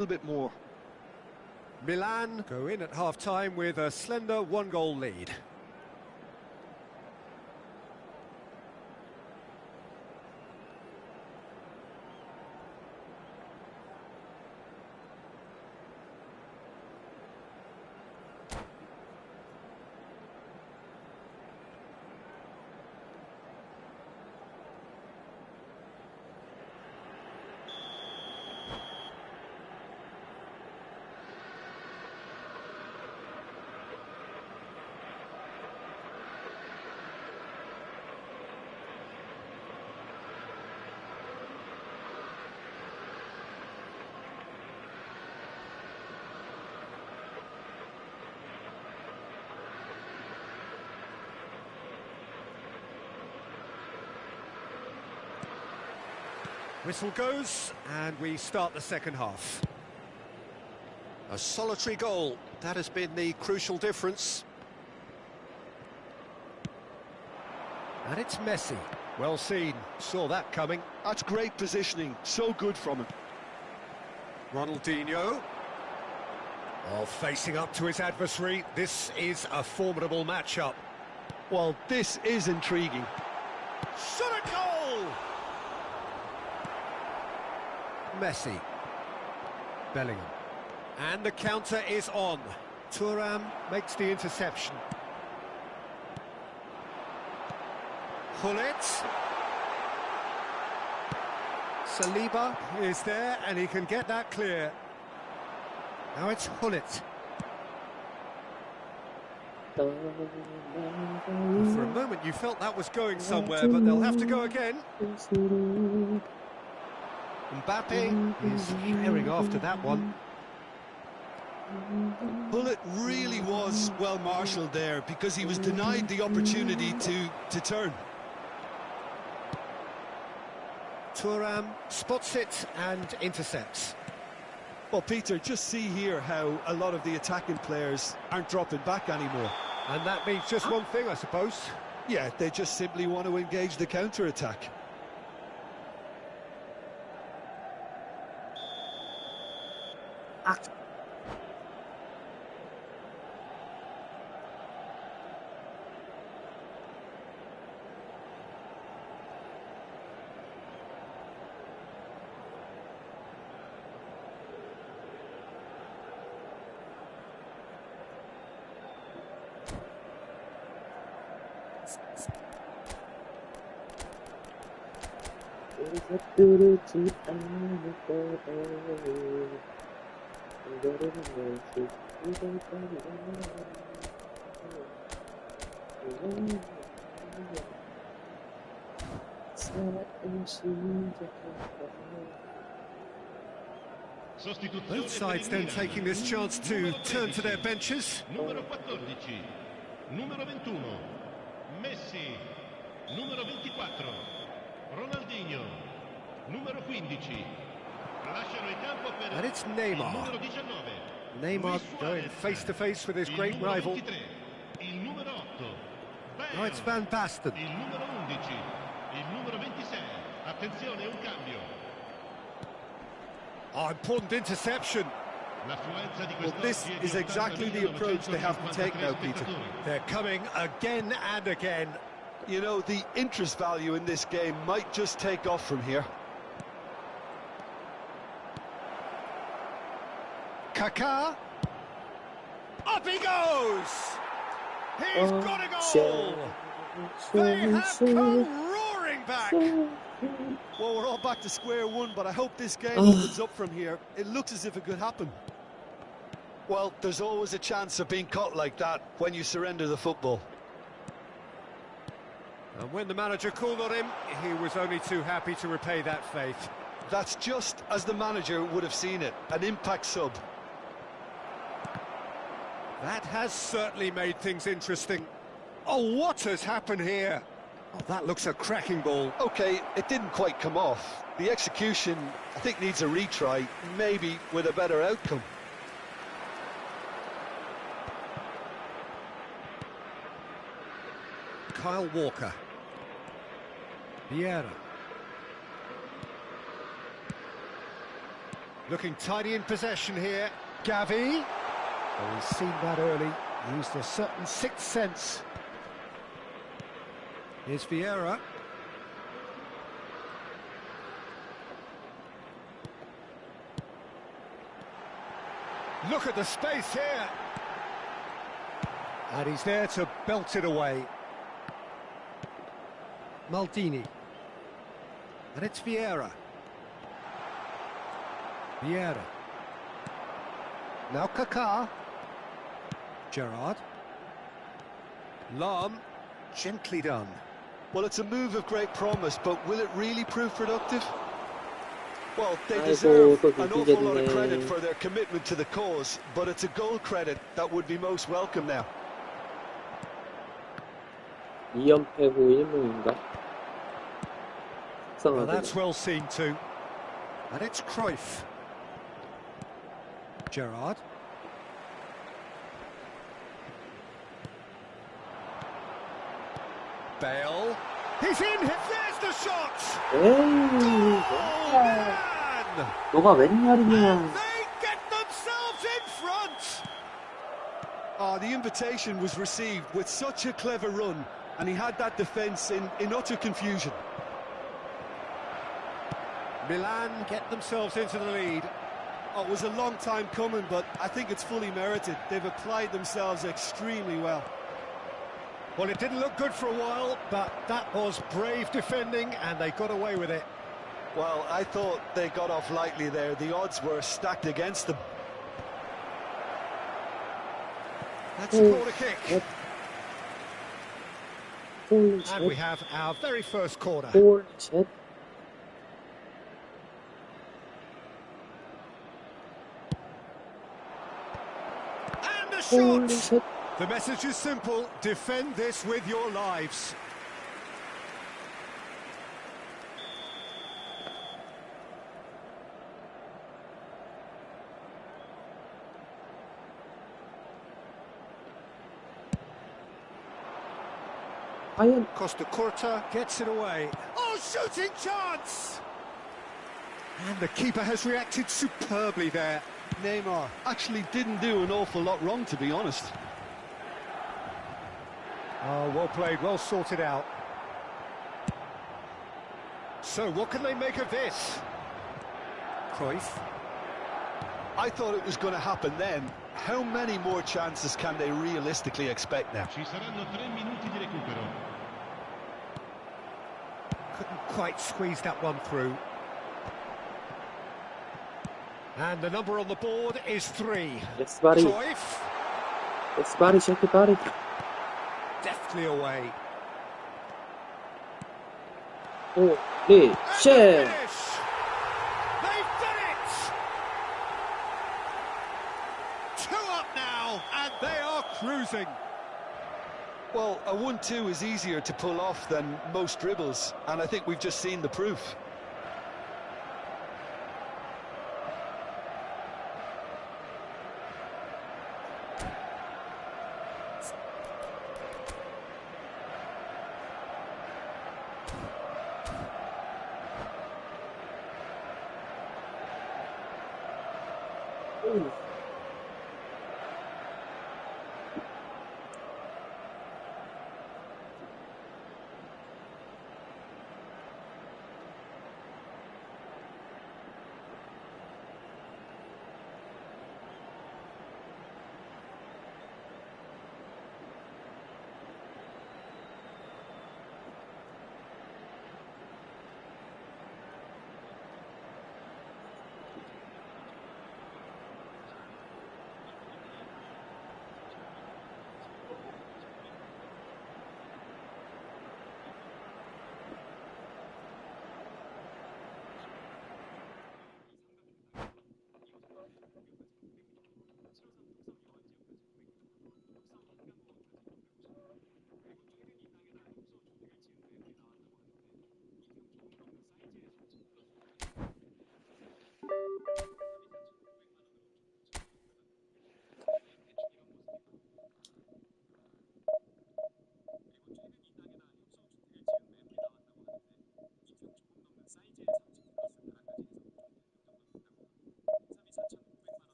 little bit more. Milan go in at half-time with a slender one-goal lead. Whistle goes, and we start the second half. A solitary goal, that has been the crucial difference. And it's Messi. Well seen, saw that coming. That's great positioning, so good from him. Ronaldinho. Oh, facing up to his adversary, this is a formidable matchup. Well, this is intriguing. Shot a goal! Messi. Bellingham. And the counter is on. Thuram makes the interception. Gullit. Saliba is there and he can get that clear. Now it's Gullit. For a moment you felt that was going somewhere, but they'll have to go again. Mbappe is firing after that one. Gullit really was well marshalled there because he was denied the opportunity to turn. Thuram spots it and intercepts. Well, Peter, just see here how a lot of the attacking players aren't dropping back anymore. And that means just one thing, I suppose. Yeah, they just simply want to engage the counter-attack. Both sides then taking this chance to turn to their benches. Numero 14, numero 21, Messi, numero 24, Ronaldinho, numero 15. Lasciano il campo per And it's il Neymar. numero 19. Neymar going face-to-face with his great Il numero rival. 23, il numero 8. Now it's Van Basten. Il numero 11, il numero 26. Attenzione, un cambio. Oh, important interception. Well, this is exactly the approach they have to take now, Peter. They're coming again and again. You know, the interest value in this game might just take off from here. Kaká. Up he goes! He's got a goal! They have come roaring back! Well, we're all back to square one, but I hope this game opens up from here. It looks as if it could happen. Well, there's always a chance of being caught like that when you surrender the football. And when the manager called on him, he was only too happy to repay that faith. That's just as the manager would have seen it, an impact sub. That has certainly made things interesting. Oh, what has happened here? Oh, that looks a cracking ball. Okay, it didn't quite come off. The execution, I think, needs a retry, maybe with a better outcome. Kyle Walker. Vieira. Looking tidy in possession here. Gavi. Oh, he's seen that early. Used a certain sixth sense. Here's Vieira. Look at the space here. And he's there to belt it away. Maldini. And it's Vieira. Vieira. Now Kaká. Gerrard. Lahm. Gently done. Well, it's a move of great promise, but will it really prove productive? Well, they 아이고, deserve 또 an awful lot of 뒤지겠네. credit for their commitment to the cause, but it's a goal credit that would be most welcome now. 2연패 후 1무인가? Well, 속상하네. that's well seen too. And it's Cruyff. Gerrard. Bale. He's in! There's the shot! 에이, Oh, man! 너가 웬말이냐. They get themselves in front! The invitation was received with such a clever run, and he had that defence in utter confusion. Milan get themselves into the lead. Oh, it was a long time coming, but I think it's fully merited. They've applied themselves extremely well. Well, it didn't look good for a while, but that was brave defending, and they got away with it. Well, I thought they got off lightly there. The odds were stacked against them. That's a corner kick. 홀, And we 셋, have our very first corner. 홀, 셋. And the 홀, shot! 셋. The message is simple, defend this with your lives. 과연 Costa Curta gets it away. Oh, shooting chance! And the keeper has reacted superbly there. Neymar actually didn't do an awful lot wrong, to be honest. Oh, well played, well sorted out. So, what can they make of this? Cruyff. I thought it was going to happen then. How many more chances can they realistically expect now? Ci saranno 3 minuti di recupero. Couldn't quite squeeze that one through. And the number on the board is 3. 엑스바리, Cruyff, 엑스바리, 셰크바리. deftly away. 홀, 리, 셰. Finish! They've done it! 2 up now, and they are cruising. Well, a 1-2 is easier to pull off than most dribbles, and I think we've just seen the proof.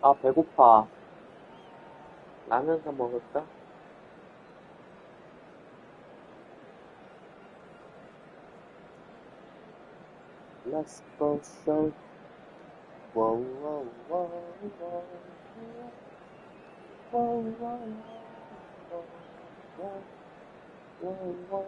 아, 배고파. 라면 사 먹을까? Let's go so. Whoa, whoa, whoa, whoa, whoa, whoa, whoa, whoa, whoa,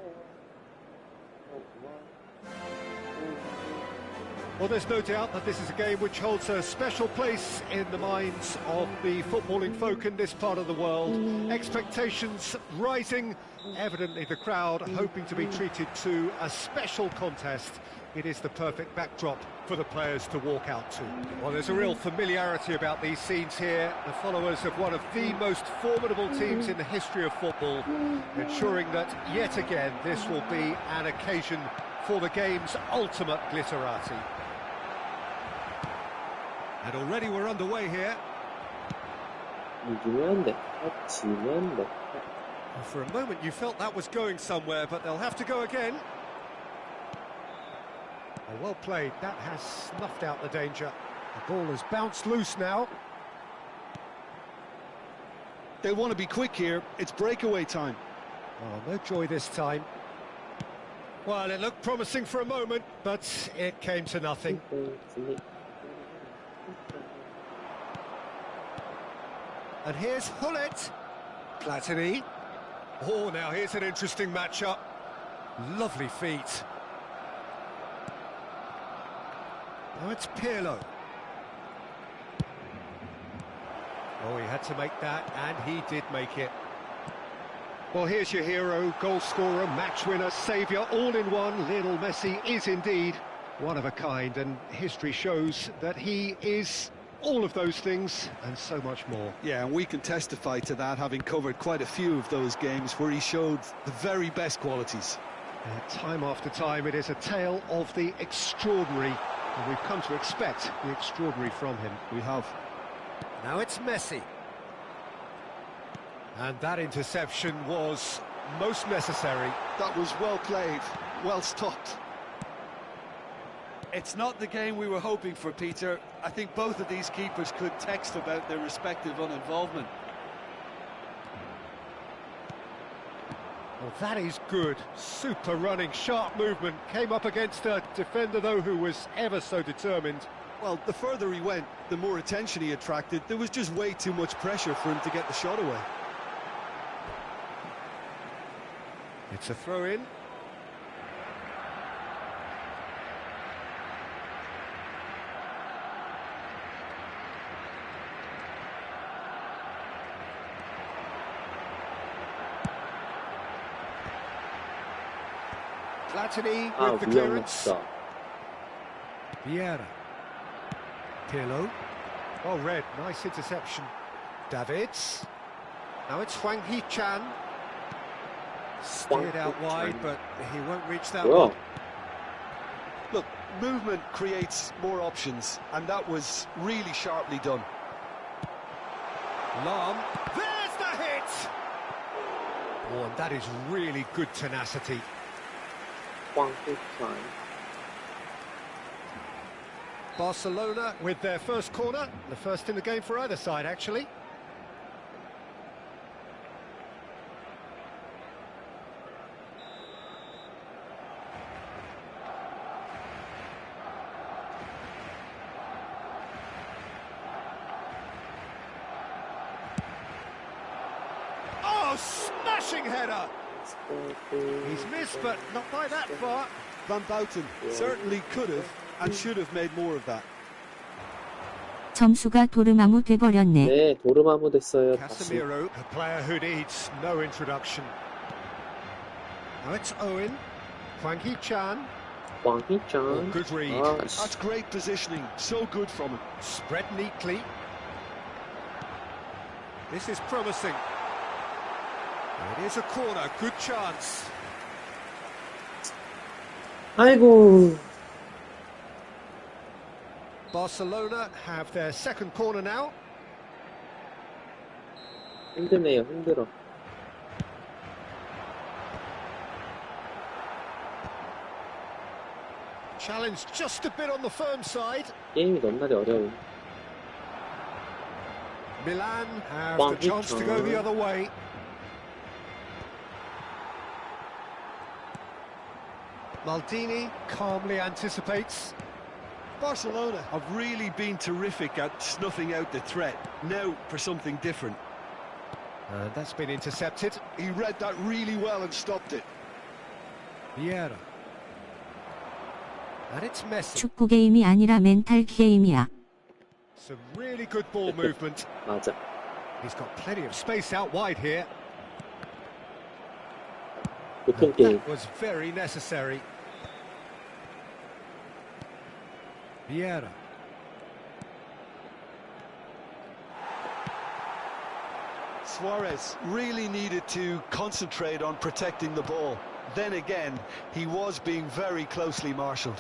Well, there's no doubt that this is a game which holds a special place in the minds of the footballing folk in this part of the world. Expectations rising, evidently the crowd hoping to be treated to a special contest. It is the perfect backdrop for the players to walk out to. Well, there's a real familiarity about these scenes here. The followers of one of the most formidable teams in the history of football, ensuring that yet again this will be an occasion for the game's ultimate glitterati. And already we're underway here. For a moment you felt that was going somewhere, but they'll have to go again. Oh, well played. That has snuffed out the danger. The ball has bounced loose now. They want to be quick here. It's breakaway time. Oh, no joy this time. Well, it looked promising for a moment, but it came to nothing. And here's Hullet. Platini. Oh, now here's an interesting matchup. Lovely feet. Now it's Pirlo. Oh, he had to make that, and he did make it. Well, here's your hero, goal scorer, match winner, saviour, all in one. Lionel Messi is indeed one of a kind, and history shows that he is all of those things and so much more. Yeah, and we can testify to that, having covered quite a few of those games where he showed the very best qualities. Time after time, it is a tale of the extraordinary, and we've come to expect the extraordinary from him. We have. Now it's Messi. And that interception was most necessary. That was well played, well stopped. It's not the game we were hoping for, Peter. I think both of these keepers could text about their respective uninvolvement. Well, that is good. Super running, sharp movement. Came up against a defender, though, who was ever so determined. Well, the further he went, the more attention he attracted. There was just way too much pressure for him to get the shot away. It's a throw-in. Platini with the clearance. Vieira. Pirlo. Oh, red. Nice interception. Davids. Now it's Hwang Hee-chan. Steered out wide, but he won't reach that one. Look, movement creates more options, and that was really sharply done. Lam. There's the hit! Oh, and that is really good tenacity. Barcelona with their first corner, the first in the game for either side, actually. Oh, smashing header! He's missed, but not by that far. Van Bouten certainly could have and should have made more of that. 점수가 도르마무 돼버렸네. 네, 도르마무 됐어요. 다시. Casemiro, a player who needs no introduction. Now it's Owen. Hwang Hee-chan. Hwang Hee-chan. Oh, good read. That's great positioning, so good from him. Spread neatly. This is promising. It is a corner, good chance. 아이고. Barcelona have their second corner now. 힘드네요, 힘들어. Challenge just a bit on the firm side. 게임이 넘나리 어려워. Milan have the chance to go the other way. Maldini calmly anticipates. Barcelona have really been terrific at snuffing out the threat. Now for something different. And that's been intercepted. He read that really well and stopped it. Vieira. And it's Messi. 축구 게임이 아니라 멘탈 게임이야. Some really good ball movement. 맞아. He's got plenty of space out wide here. 보통 게임. That was very necessary. Vieira. Suarez really needed to concentrate on protecting the ball. Then again, he was being very closely marshalled.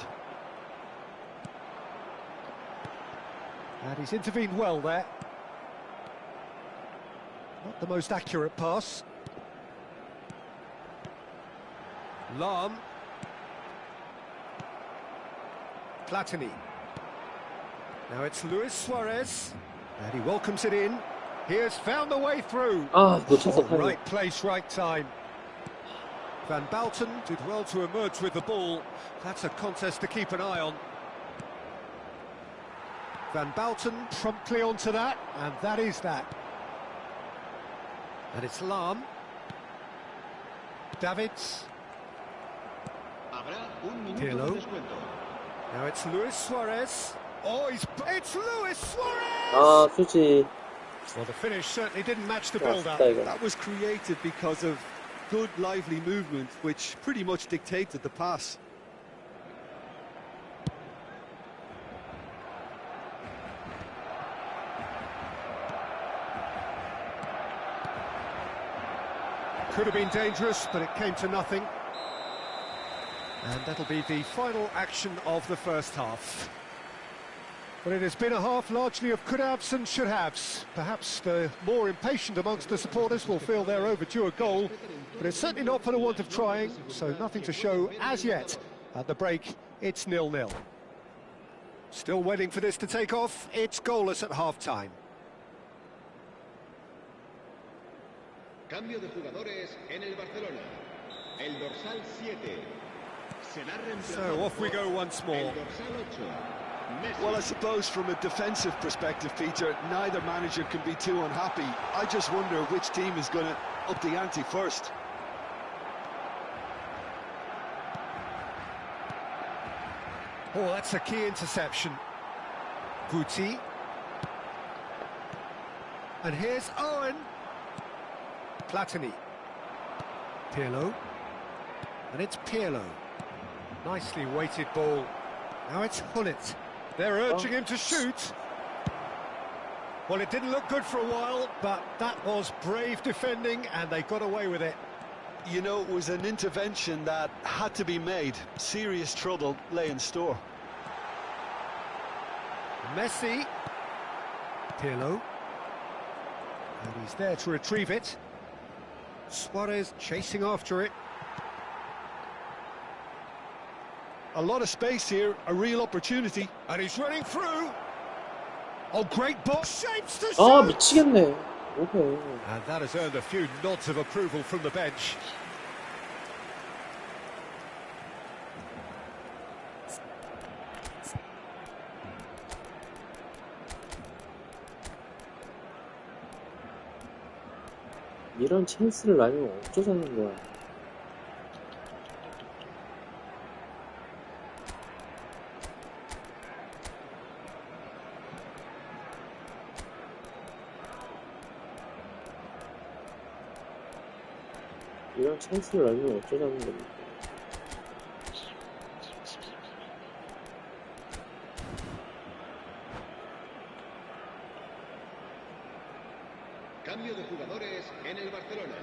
And he's intervened well there. Not the most accurate pass. Lahm. Platini. Now it's Luis Suarez. And he welcomes it in. He has found the way through. 아, 놓쳤어, 타이밍. Right place, right time. Van Balten did well to emerge with the ball. That's a contest to keep an eye on. Van Balten promptly onto that, and that is that. And it's Lahm. Davids. Pirlo. Now it's Luis Suarez. Oh, it's Luis Suarez! 아, 수지. Well, the finish certainly didn't match the 아, build-up. 진짜 이거. That was created because of good, lively movement, which pretty much dictated the pass. Could have been dangerous, but it came to nothing. And that'll be the final action of the first half. But it has been a half largely of could-haves and should-haves. Perhaps the more impatient amongst the supporters will feel they're overdue a goal, but it's certainly not for the want of trying, so nothing to show as yet. At the break, it's 0-0. Still waiting for this to take off. It's goalless at half-time. Cambio de jugadores en el Barcelona. El dorsal 7 será reemplazado. So off we go once more. El dorsal 8. Messi. Well, I suppose from a defensive perspective, Peter, neither manager can be too unhappy. I just wonder which team is going to up the ante first. Oh, that's a key interception. Guti. And here's Owen. Platini. Pirlo. And it's Pirlo. Nicely weighted ball. Now it's Hullet. They're urging him to shoot. Well, it didn't look good for a while, but that was brave defending, and they got away with it. You know, it was an intervention that had to be made. Serious trouble lay in store. Messi. Pirlo. And he's there to retrieve it. Suarez chasing after it. A lot of space here, a real opportunity. And he's running through. Oh, great ball. Shapes to shoot. 아, 미치겠네. 오케이. And that has earned a few nods of approval from the bench. 이런 찬스를 나면 어쩌자는 거야. 이런 찬스를 알면 어쩌자는 겁니까? Cambio de jugadores en el Barcelona.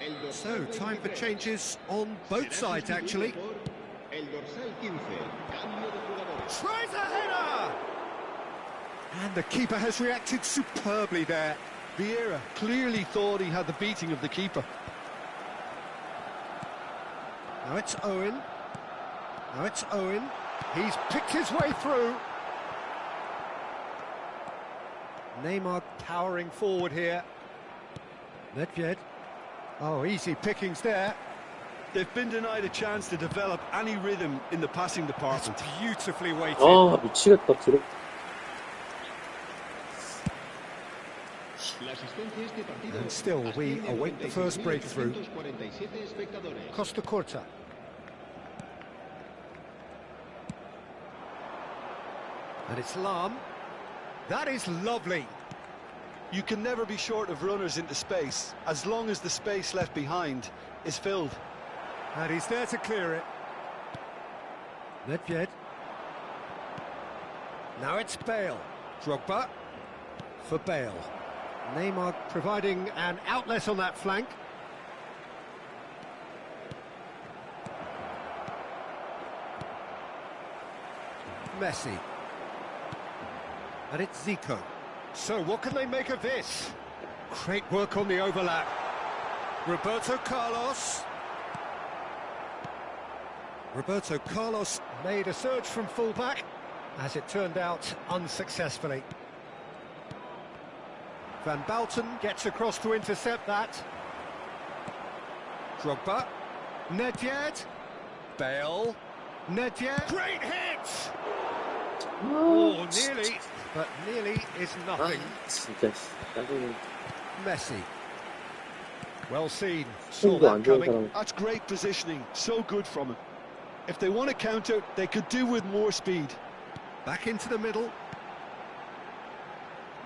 El So, dorsal time for 23 changes on both será sides, sustituido actually. por el dorsal 15. Cambio de jugadores. Tries a header! And the keeper has reacted superbly there. Vieira clearly thought he had the beating of the keeper. Now it's Owen. Now it's Owen. He's picked his way through. Neymar powering forward here. Nedved. Oh, easy pickings there. They've been denied a chance to develop any rhythm in the passing department. It's beautifully weighted. 아, 미치겠다. 기록. La asistencia a este partido And still, we asciende a await the first breakthrough. 96.847 espectadores. Costa Curta. And it's Lam. That is lovely. You can never be short of runners into space, as long as the space left behind is filled. And he's there to clear it. Nedved. Now it's Bale. Drogba for Bale. Neymar providing an outlet on that flank. Messi. And it's Zico. So what can they make of this? Great work on the overlap. Roberto Carlos. Roberto Carlos made a surge from fullback, as it turned out unsuccessfully. Van Bouten gets across to intercept that. Drogba. Nedved. Bale. Nedved. Great hit! Oh, nearly, but nearly is 아, nothing. 진짜 짜증나. Messi. Well seen. Saw 손도 that 안 좋은 coming. 사람. That's great positioning, so good from him. If they want to counter, they could do with more speed. Back into the middle.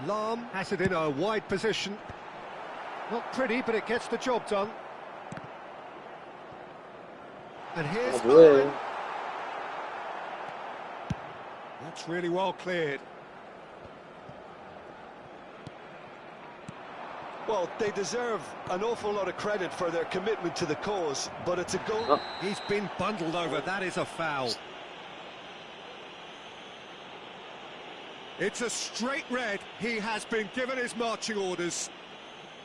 Lam has it in a wide position. Not pretty, but it gets the job done. And here's 아, 뭐해. Owen. That's really well cleared. Well, they deserve an awful lot of credit for their commitment to the cause, but it's a goal. 아, He's been bundled over. That is a foul. It's a straight red. He has been given his marching orders.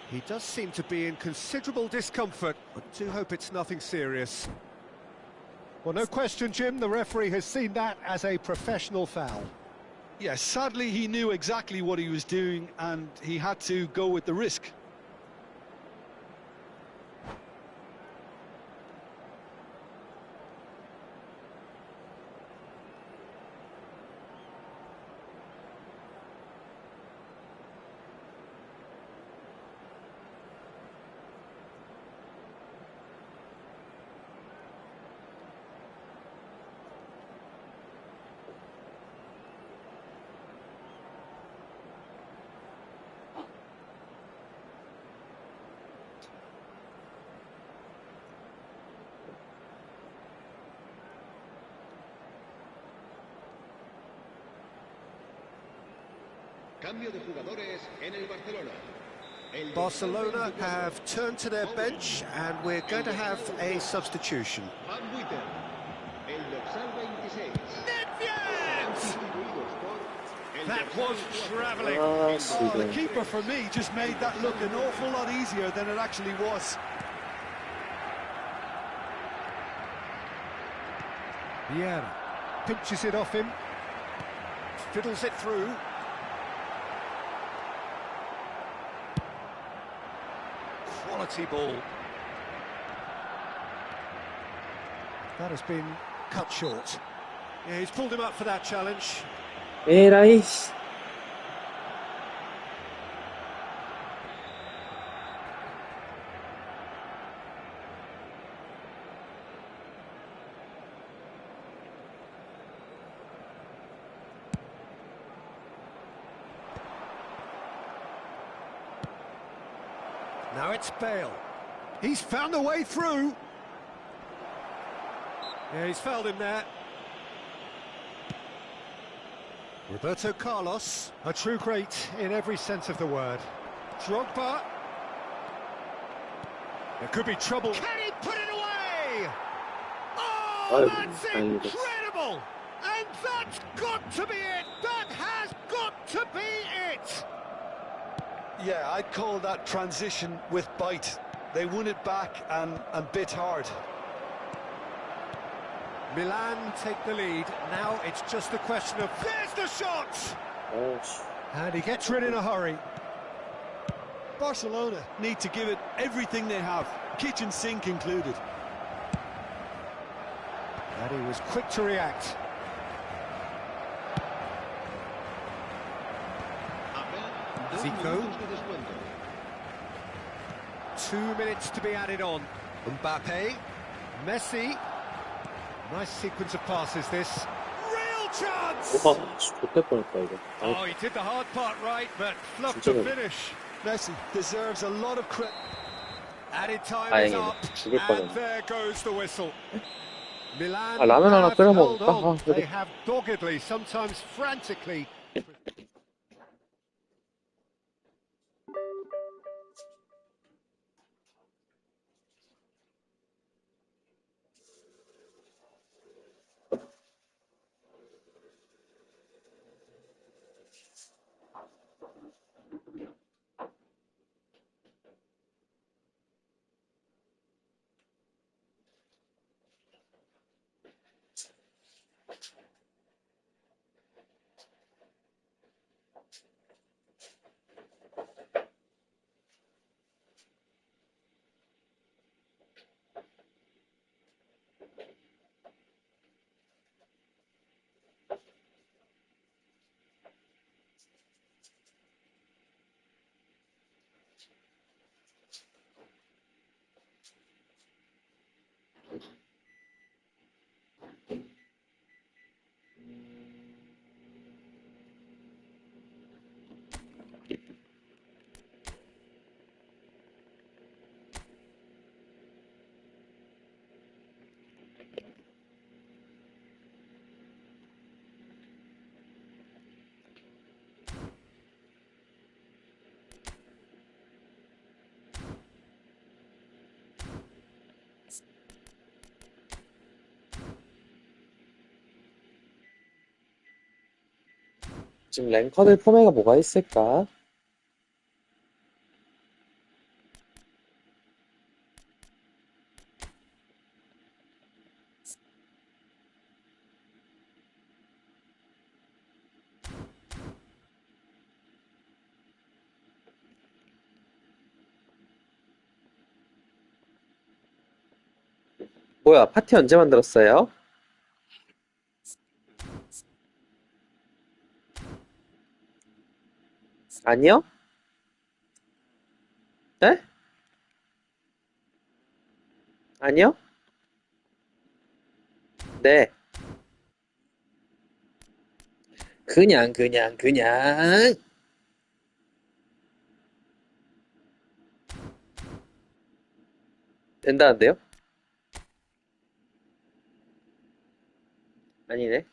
He does seem to be in considerable discomfort. I do hope it's nothing serious. Well, no question, Jim, the referee has seen that as a professional foul. Yes, sadly he knew exactly what he was doing and he had to go with the risk. Cambio de jugadores en el Barcelona. El Barcelona dorsal have turned to their bench and we're going to have a substitution. Van Buiten. El dorsal 26. Sustituidos por el That dorsal was 4. travelling. 아, Oh, the 지금. keeper for me just made that look an awful lot easier than it actually was. Vieira pinches it off him, fiddles it through. Quality ball. That has been cut short. Yeah, he's pulled him up for that challenge. 에라이. Now it's Bale. He's found a way through. Yeah, he's fouled him there. Roberto Carlos, a true great in every sense of the word. Drogba. There could be trouble. Can he put it away? Oh, that's incredible! And that's got to be it! That has got to be it! Yeah, I'd call that transition with bite. They won it back and bit hard. Milan take the lead. Now it's just a question of... There's the shot! And he gets rid in a hurry. Barcelona need to give it everything they have, kitchen sink included. And he was quick to react. Zico. 2 minutes to be added on. Mbappe. Messi. Nice sequence of passes this. Real chance! 좋대 뻔했다 이거. Oh, he did the hard part right, but fluffed to finish. Messi deserves a lot of credit. Added time is 다행이네. up, 죽을 and 뻔했네. there goes the whistle. Milan 라면 하나 have 끓여 held 먹을까? on. 그래. They have doggedly, sometimes frantically. 지금 랭커들 포맷가 뭐가 있을까? 뭐야, 파티 언제 만들었어요? 아니요? 네? 아니요? 네. 그냥. 된다는데요? 아니네.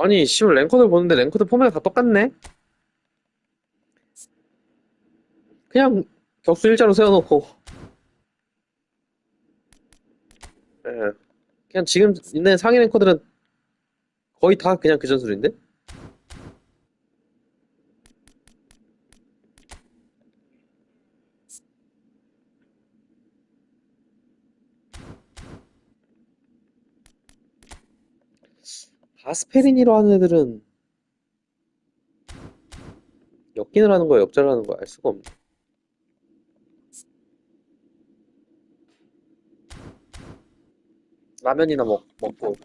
아니, 씨발, 랭커들 보는데 랭커들 포맷이 다 똑같네? 그냥 격수 일자로 세워놓고, 예. 그냥 지금 있는 상위 랭커들은 거의 다 그냥 그 전술인데? 가스페리니로 하는 애들은 역긴을 하는 거야, 역전을 하는 거야, 알 수가 없네. 라면이나 먹고.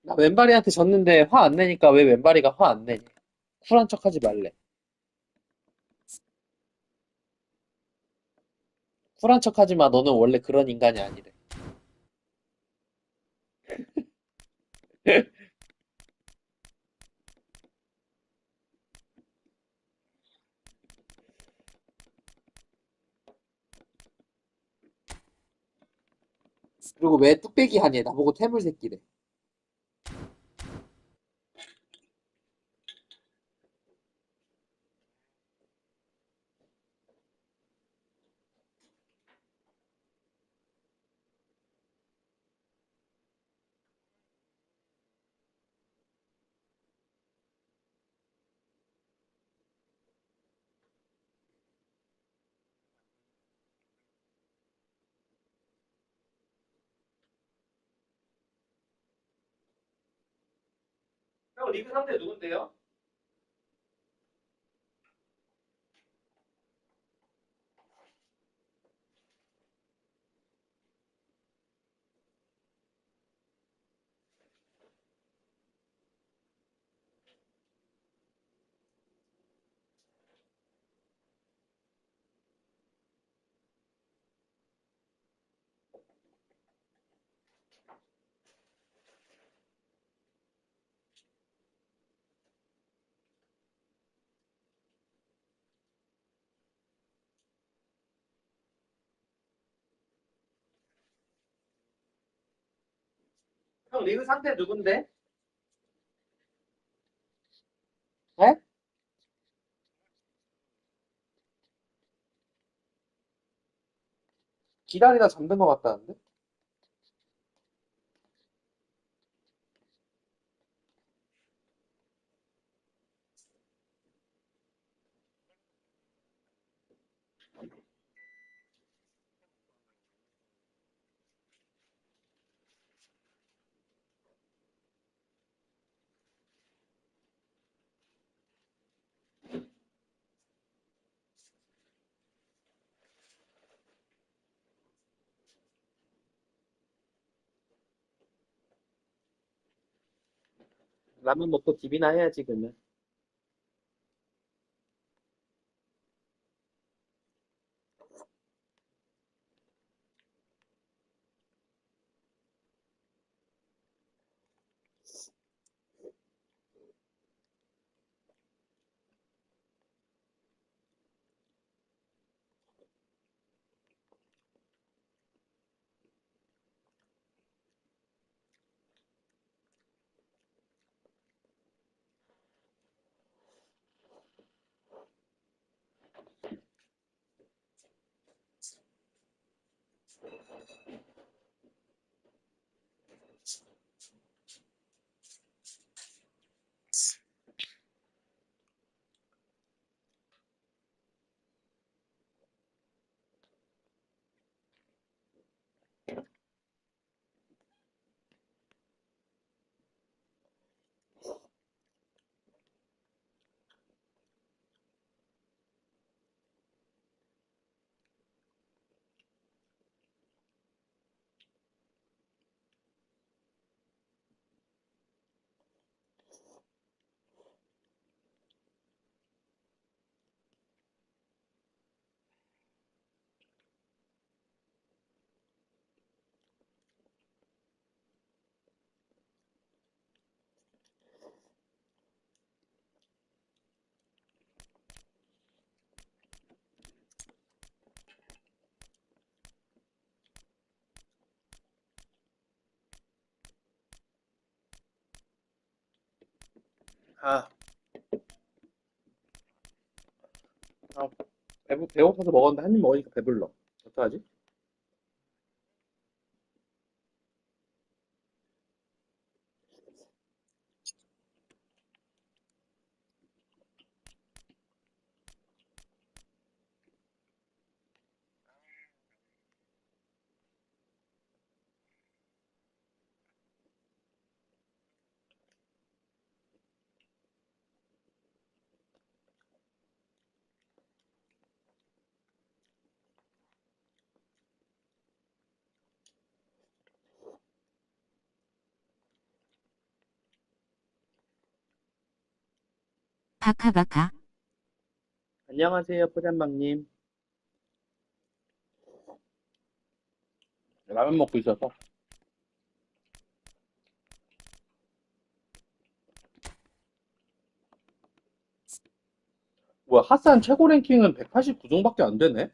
나 왼발이한테 졌는데 화 안 내니까 왜 왼발이가 화 안 내냐. 쿨한 척 하지 말래. 쿨한 척 하지 마. 너는 원래 그런 인간이 아니래. 그리고 왜 뚝배기 하냐. 나보고 태물 새끼래. 형, 리그 상대 누군데요? 형, 리그 상대 누군데? 에? 기다리다 잠든 것 같다는데? 라면 먹고 딥이나 해야지, 그러면. 아, 아, 배고파서 먹었는데 한 입 먹으니까 배불러. 어떡하지? 카카바카. 안녕하세요, 포장방님. 라면 먹고 있어서. 뭐야, 핫산 최고 랭킹은 189종밖에 안 되네?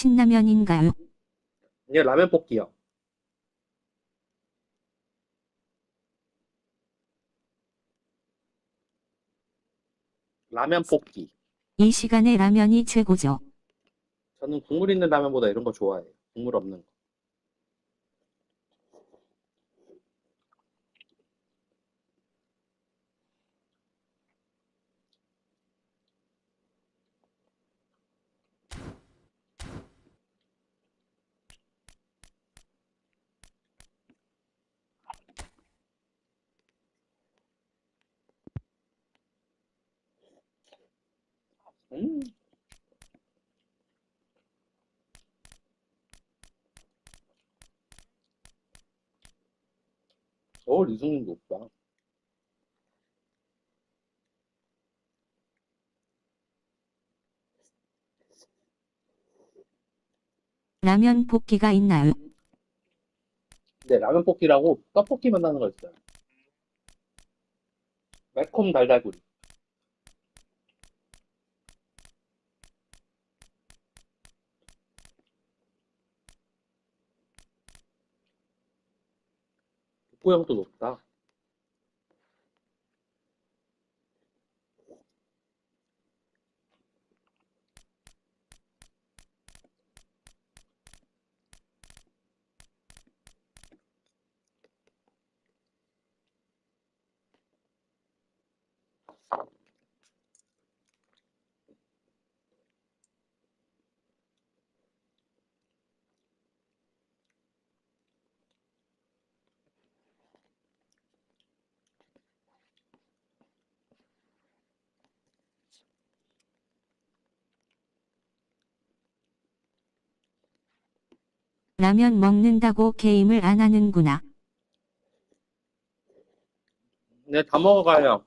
신라면인가요? 아니요, 라면 볶기요. 라면 볶기. 이 시간에 라면이 최고죠. 저는 국물 있는 라면보다 이런 거 좋아해요. 국물 없는 거. 음, 이승민도 없다. 라면 볶기가 있나요? 네, 라면 볶기라고 떡볶이 만나는 거 있어요. 매콤 달달구리. 육고형도 높다. 라면 먹는다고 게임을 안 하는구나. 네, 다 먹어가요.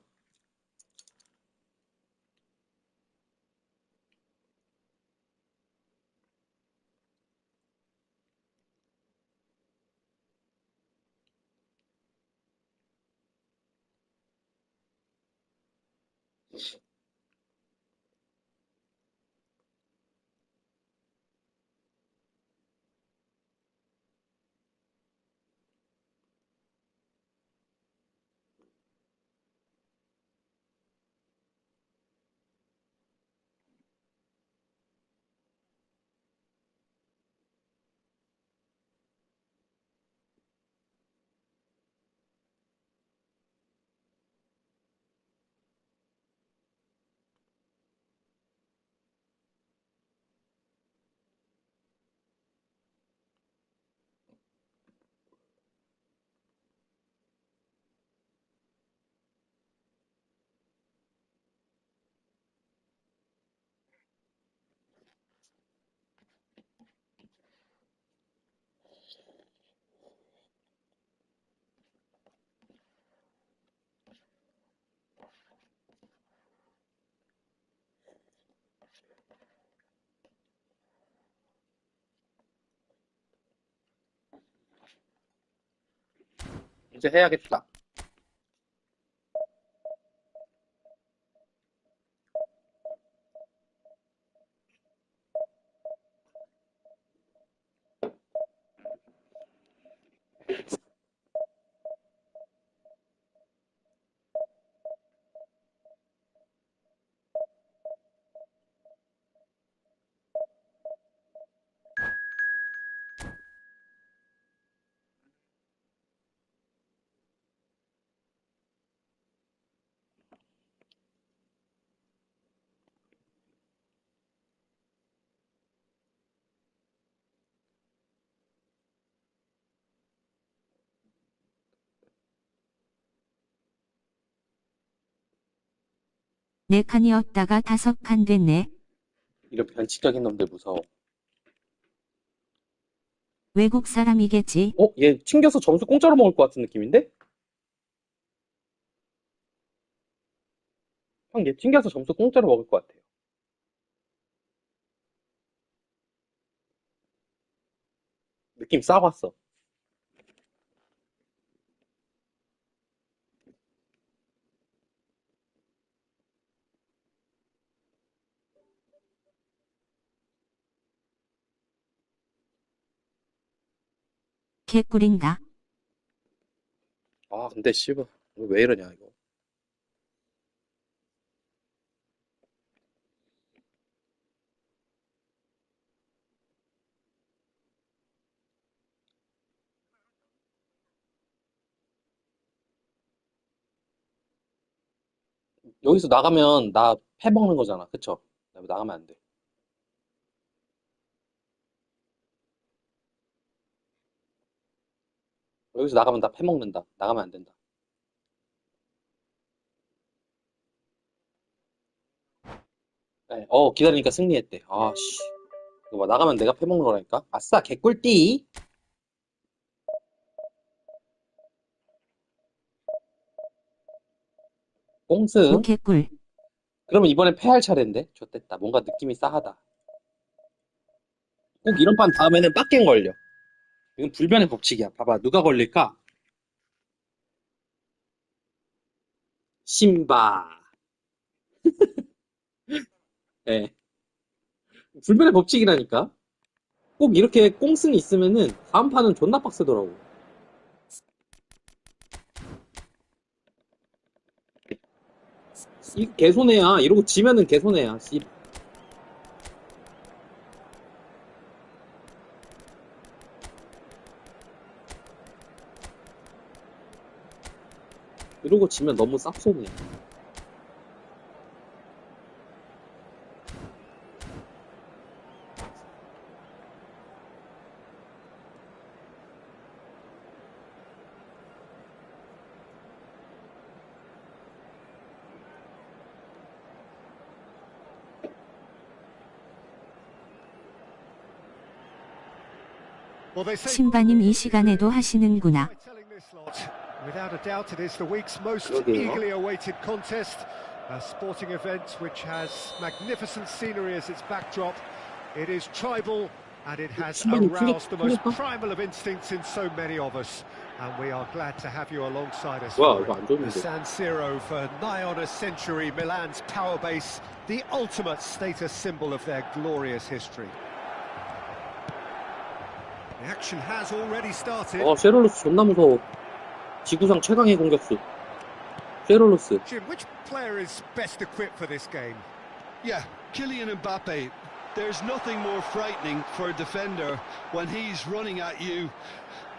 이제 해야겠다. 4칸이었다가 5칸 됐네. 이런 변칙적인 놈들 무서워. 외국 사람이겠지. 얘 튕겨서 점수 공짜로 먹을 것 같은 느낌인데? 형, 얘 튕겨서 점수 공짜로 먹을 것 같아요. 느낌 싹 왔어. 개꿀인가? 근데 씨발, 이거 왜 이러냐, 이거. 여기서 나가면 나 패먹는 거잖아. 그쵸? 나가면 안 돼. 여기서 나가면 나 패먹는다. 나가면 안 된다. 네, 기다리니까 승리했대. 씨. 이거 봐, 나가면 내가 패먹는 거라니까? 아싸, 개꿀띠! 꽁승. 개꿀. 그러면 이번엔 패할 차례인데? 좋됐다. 뭔가 느낌이 싸하다. 꼭 이런 판 다음에는 빡갱 걸려. 이건 불변의 법칙이야. 봐봐, 누가 걸릴까? 심바. 예. 불변의 법칙이라니까? 꼭 이렇게 꽁승이 있으면은 다음 판은 존나 빡세더라고. 이 개손해야. 이러고 지면은 개손해야. 이러고 지면 너무 쌉손해. 신바님 이 시간에도 하시는구나. Without a doubt, it is the week's most 그러게요. eagerly awaited contest. A sporting event which has magnificent scenery as its backdrop. It is tribal and it has aroused the most primal of instincts in so many of us. And we are glad to have you alongside us. 와, for 이거 it. 안 The 좋은데. San Siro for nigh on a century, Milan's power base, the ultimate status symbol of their glorious history. The action has already started. 쉐롤로스 존나 무서워. 지구상 최강의 공격수. 쉐롤로스. Jim, which player is best equipped for this game? Yeah, Kylian Mbappe. There's nothing more frightening for a defender when he's running at you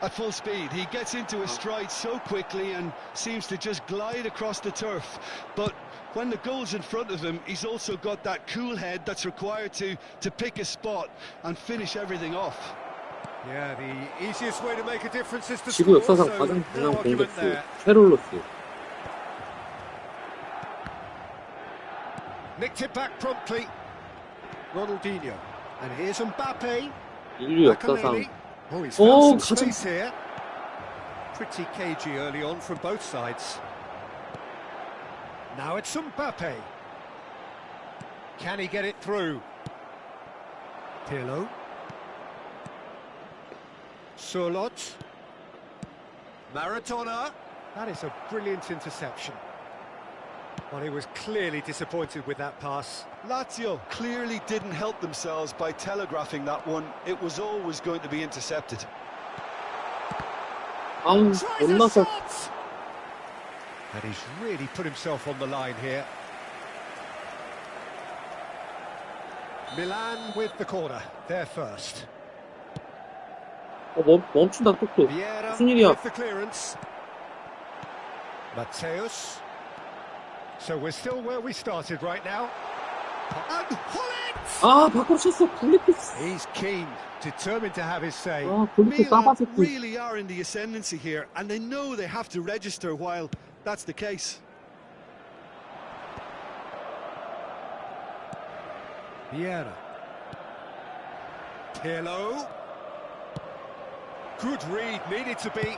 at full speed. He gets into his stride so quickly and seems to just glide across the turf. But when the goal's in front of him, he's also got that cool head that's required to pick a spot and finish everything off. Yeah, the easiest way to make a difference is to 지구 score, 역사상 so 가장 no 강한 argument 공격수 there. 쉐롤로스. Nicked it back promptly. Ronaldinho. And here's Mbappe. 인류 역사상. Oh, he's found some 가장 space here. Pretty cagey early on from both sides. Now it's Mbappe. Can he get it through? Pirlo. Surlot. Maradona. That is a brilliant interception. Well, he was clearly disappointed with that pass. Lazio clearly didn't help themselves by telegraphing that one. It was always going to be intercepted. Tries a 존나서. shot! And he's really put himself on the line here. Milan with the corner, they're first. 멈춘다, 뚝뚝. Vieira 무슨 일이야? with the clearance. Mateus. So we're still where we started right now. And Hullet! 밖으로 쳤어. 굴리피스. He's keen, determined to have his say. 굴리피스 Milan 까바새끼. really are in the ascendancy here, and they know they have to register while that's the case. Vieira. Pirlo. Good read, needed to be.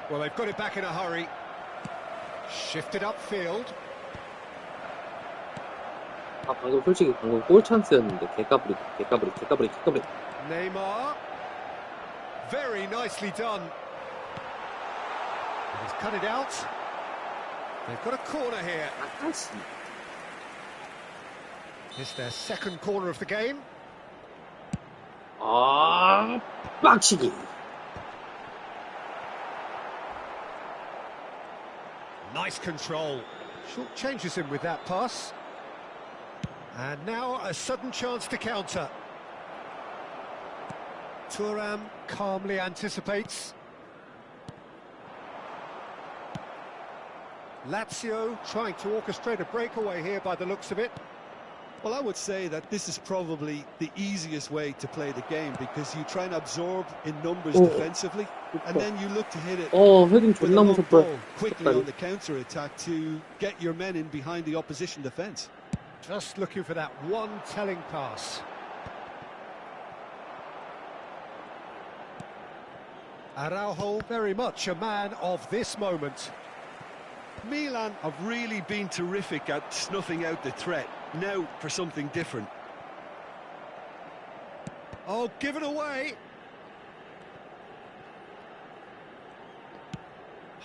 Well, they've got it back in a hurry. Shifted upfield. 아, 방금 솔직히 방금 골 찬스였는데 개까불이. Neymar. Very nicely done. He's cut it out. They've got a corner here. 아씨. It's their second corner of the game. 아, 빡치기. Nice control. Short changes him with that pass. And now a sudden chance to counter. Thuram calmly anticipates. Lazio trying to orchestrate a breakaway here by the looks of it. Well, I would say that this is probably the easiest way to play the game because you try and absorb in numbers defensively and then you look to hit it 헤딩 with a 존나 long 무섭다. ball quickly on the counter-attack to get your men in behind the opposition defence. Just looking for that one telling pass. Araujo very much a man of this moment. Milan have really been terrific at snuffing out the threat. Now for something different. Oh, given away.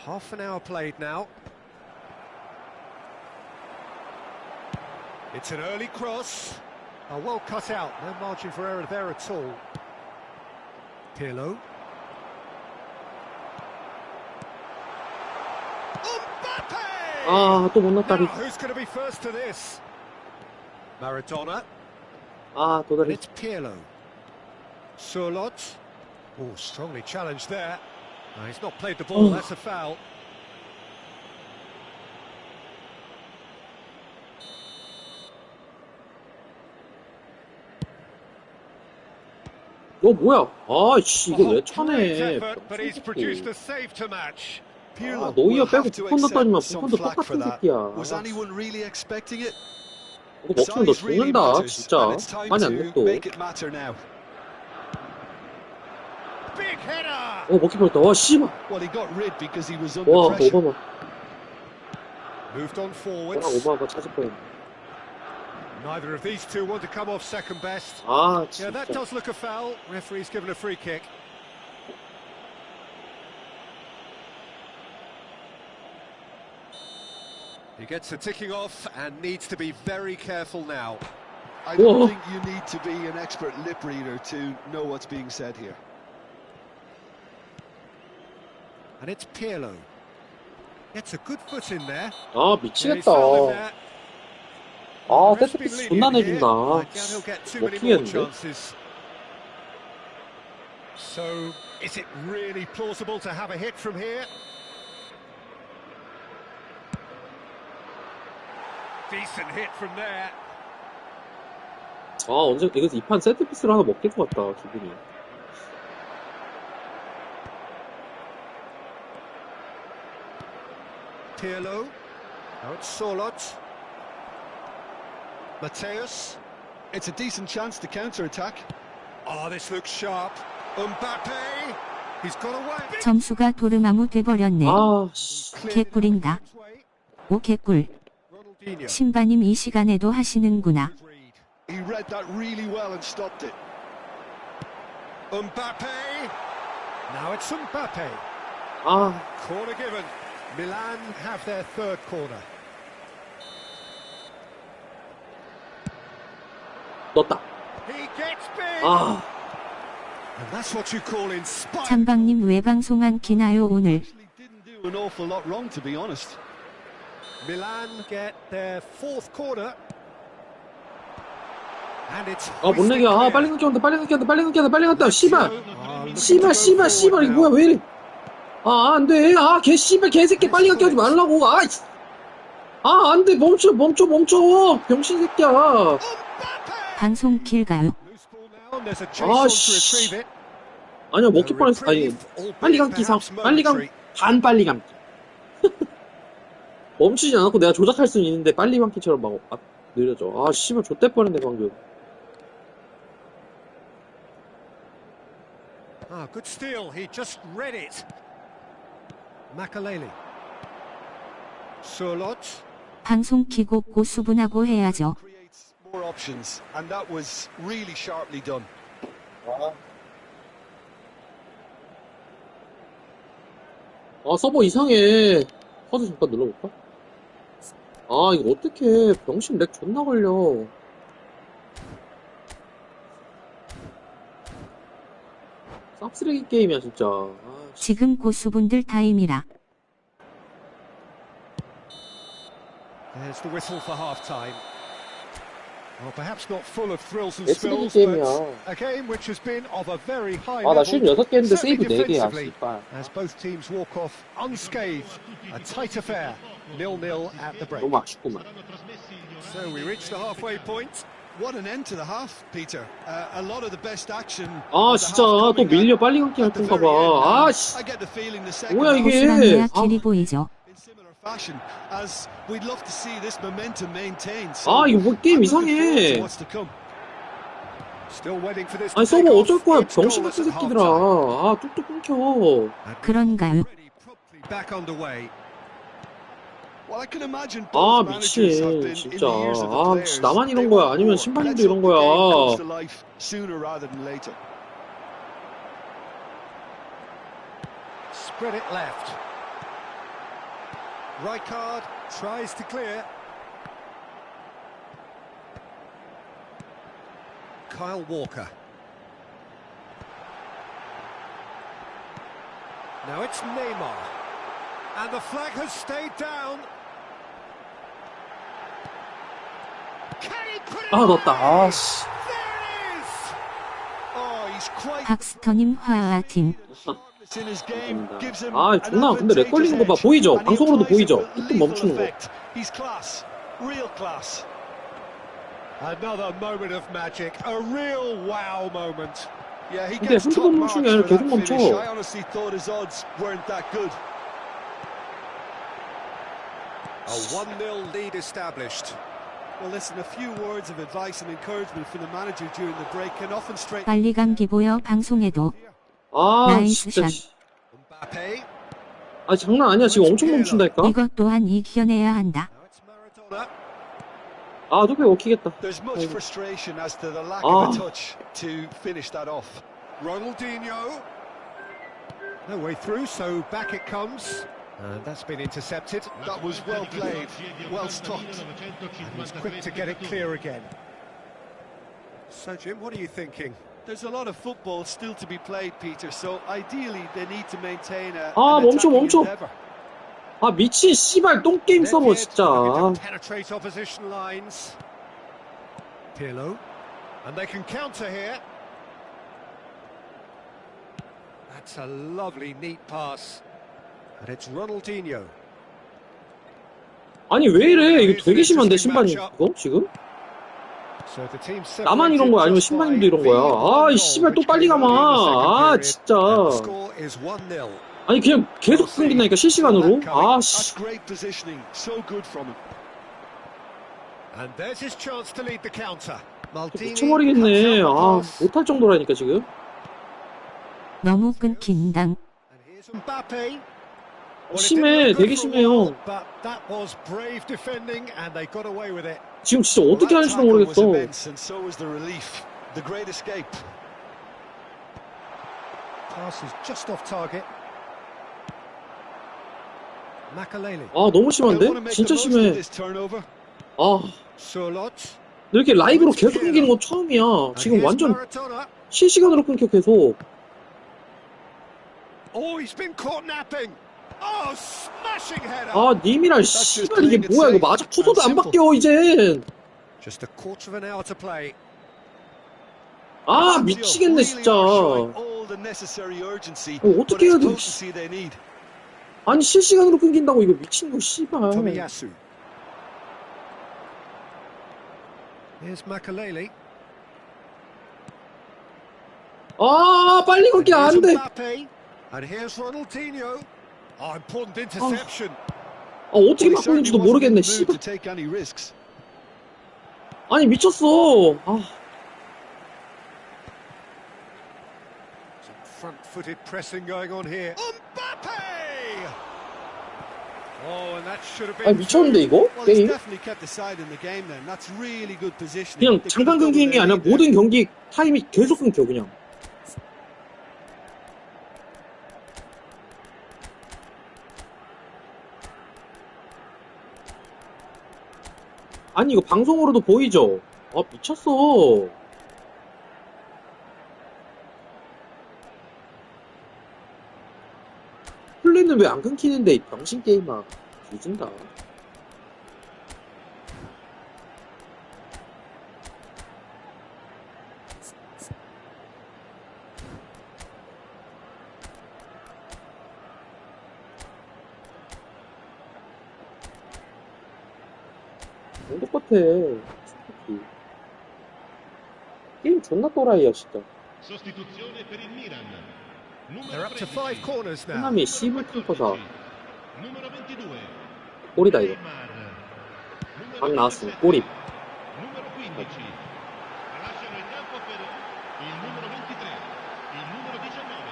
Half an hour played now. It's an early cross. Oh, well cut out. No margin for error there at all. Pirlo. 아, 또 못 넣었다리. Now, who's going to be first to this? Maradona. 아, 또 And 다리. it's Pirlo. Surlot. Oh, strongly challenged there. No, he's not played the ball, that's a foul. 너 뭐야? 아이씨, 이거 왜 Great 차네. effort, but he's produced a save to match. 아, 노이어 빼고 부폰 넣었다니만 부폰도 똑같은 새끼야. Was anyone really expecting it? 이거 먹히면 너 죽는다, 진짜. 많이 안 돼, 또. Make it matter now. Big header. 먹힐 뻔했다. 와, 씨발. Well, he got rid because he was under 와, pressure. 오바마. Moved on forwards. 너랑 오바마 찾을 뻔했네. Neither of these two want to come off second best. 아, Yeah, that 진짜. does look a foul. Referee's given a free kick. He gets the ticking off and needs to be very careful now. I don't Whoa. think you need to be an expert lip reader to know what's being said here. And it's Pirlo. Gets a good foot in there. 아, Yeah, he's 미치겠다. fouled in there. 아, The ref's been 세트피스 존나 lenient here. 내준다. I doubt he'll get too many more 먹히겠는데? chances. So, is it really plausible to have a hit from here? Decent hit from there. 아, 언제, 이거 이 판 세트피스를 하나 먹힐 것 같다, 기분이. Pirlo. Now it's Surlot. Mateus. It's a decent chance to counter-attack. Oh, this looks sharp. Mbappe. He's got away. 점수가 도르마무 돼버렸네. 아, 씨. 개꿀인가? 오 개꿀. Ronaldinho. 신바님 이 시간에도 하시는구나. He read that really well and stopped it. Mbappe. Now it's Mbappe. 아, Corner given. Milan have their third corner. 넣었다. He gets big. 아, And that's what you call inspired. 찬방님 왜 방송 안 키나요 오늘? Actually didn't do an awful lot wrong, to be honest. Milan get their fourth corner. And it's 아, 못 내게. 아, 빨리 넘겨온다, 빨리 넘겨온다, 빨리 넘겨온다, 빨리 넘겨온다, 씨발. looking 씨발, to go 씨발, 씨발, forward 이거 now. 뭐야, 왜 이래. 아, 안 돼. 아, 개, 씨발, 개새끼 빨리 넘겨오지 말라고. 아, 아, 안 돼. 멈춰. 병신 새끼야. 방송 킬가요? Loose ball now, and there's a chase 아, on to 씨. retrieve it. 아니야, 먹힐 뻔했어. 아니, 빨리 감기 상, 빨리 빨리 감기. 멈추지 않고 내가 조작할 수는 있는데 빨리 방키처럼 막 느려져. 아 씨발 좆될 뻔했네 방금. Ah, good steal. He just read it. Makaleli. Surlot. 방송 키고 고수분하고 해야죠. Creates more options, and that was really sharply done. 아 서버 이상해. 퍼즈 잠깐 눌러볼까? 아 이거 어떡해. 병신 렉 존나 걸려. 쌉쓰레기 게임이야 진짜. 아, 지금 고수분들 타임이라. There's the whistle for half-time. Well, perhaps not full of thrills and 내 쓰레기 spills, but 게임이야. a game which has been of a very high 아 나 level. 56개 했는데 세이브 certainly 4개야 defensively, 씨발. as both teams walk off unscathed. A tight affair, 0-0 at the break. 너무 아쉽구만. So we reach the halfway point. What an end to the half, Peter. A lot of the best action. 아 of the 진짜 half 또 coming 밀려 at 빨리 감기 할 the 건가 very end. 봐. And 아씨 I get the feeling the second 뭐야 half 이게. 고수랑해야 아, 길이 보이죠. in similar fashion, as we'd love to see this momentum maintained. 아 이거 뭐 게임 I'm looking forward to 이상해. what's to come. Still waiting for this to 아니 take 서버 off. 어쩔 거야. It's 병신 goalless 같은 at 새끼들아. half-time. 아 뚝뚝 끊겨. 그런가요? Already promptly back underway. Well, I can imagine 아 both managers have 미친 been in 진짜. the ears of the 아 players. 나만 They 이런 거야. want 아니면 more. 신발님도 Let's 이런 hope the game comes 거야. to life sooner rather than later. Spread it left. Rijkaard tries to clear. Kyle Walker. Now it's Neymar. And the flag has stayed down. Can he put it 아 away? 넣었다. 아씨. There it is! Oh, he's quite 박스터님 화하팀. sharpness in his game. Gives him 아 an 존나 근데 렉 걸리는 거 봐. advantageous 보이죠? edge, and he 방송으로도 applies it 보이죠? with 뚝뚝 lethal 멈추는 거. effect. He's class, real class. Another moment of magic. A real wow moment. Yeah, he 근데 gets 한두 top 번 marks 멈추는 게 아니라 for 계속 that 멈춰. finish. I honestly thought his odds weren't that good. A 1-0 lead established. Well, listen, a few words of advice and encouragement from the manager during the break can often straighten. 빨리 감기 보여 방송에도. 아 나이스 진짜. 샷. Mbappe. 아 장난 아니야. 지금 엄청 멈춘다니까. 이것 또한 이겨내야 한다. Now it's Maradona. 아 뚝배 먹히겠다. There's much frustration as to the lack Ah. of a touch to finish that off. Ronaldinho. No way through, so back it comes. And that's been intercepted. That was well played, well stopped. And he's quick to get it clear again. So, Jim, what are you thinking? There's a lot of football still to be played, Peter, so ideally they need to maintain 아, an 멈춰, attacking 멈춰. endeavour. 아 미친 씨발 똥게임 서버 Looking 진짜. to penetrate opposition lines. Pirlo. And they can counter here. That's a lovely, neat pass. And it's Ronaldinho. 아니 왜 이래? 이거 되게 심한데 신반이 이거 지금? So the team 나만 이런 거야? 아니면 신반님도 이런 거야? 아 이 씨발 또 빨리 감아. 아 진짜. score is 1-0. 아니 그냥 계속 끊긴다니까 실시간으로. 아 That's 씨. great positioning, so good from him. And there's his chance to lead the counter. Maldini 미쳐버리겠네. cuts out the 아 pass. 못할 정도라니까 지금. 너무 끊긴당. And here's Mbappe. Well, it 심해, didn't look good 되게 for a 심해요. while, but that was brave defending, and they got away with it. 지금 진짜 Well, 어떻게 that 하는지도 tackle was 모르겠어. immense, and so was the relief. The great escape. Pass is just off target. Makaleli. 아 너무 They'll want to 심한데? make 진짜 the most of 심해. this turnover. 아 Surlot. 이렇게 라이브로 계속 끊기는 건 처음이야. And 지금 here's 완전 Maradona. 실시간으로 끊겨 계속. Oh, he's been caught napping. Oh, smashing header. 아 님이랑 just 씨발 이게 playing it 뭐야 이거 safe 맞아 and 터져도 안 simple. 바뀌어 이젠. Just a quarter of an hour to play. 아 Lazio 미치겠네 really 진짜. are showing all the necessary urgency, 어떻게 but 해야 it's 돼? potency they need. 아니 실시간으로 끊긴다고 이거 미친 거 씨발. Tomiyasu. Here's Makaleli. 아 빨리 걷기 Here's 안 돼. Mbappe. And here's Ronaldinho. Oh, important interception. 어떻게 Well, he certainly 바꾸는지도 wasn't in 모르겠네, the mood to 씨발. take any risks. 아니, 미쳤어. Some front-footed pressing going on here. Mbappe! Oh, and that should have 아니, been 미쳤는데, two. 이거? Well, he's 게임? definitely kept the side in the game then. That's really good positioning. 그냥 They could 잠깐 have doubled 끊기는 게 their 아니라 lead there. 모든 경기 타임이 계속 끊겨, 그냥. 아니, 이거 방송으로도 보이죠? 미쳤어. 플레이는 왜 안 끊기는데, 이 병신 게임아. 뒤진다. 똑같아. 솔직히. 게임 존나 또라이야, 진짜. Sostituzione per il Milan. They're Numero up to 13. 5 corners now. 하나미 씨불 탱커사. Numero 22. 골이다, 이거. Neymar. Numero 방 나왔으면 27. 골입. Numero 15. Lasciano il campo per il numero 23. Il numero 19.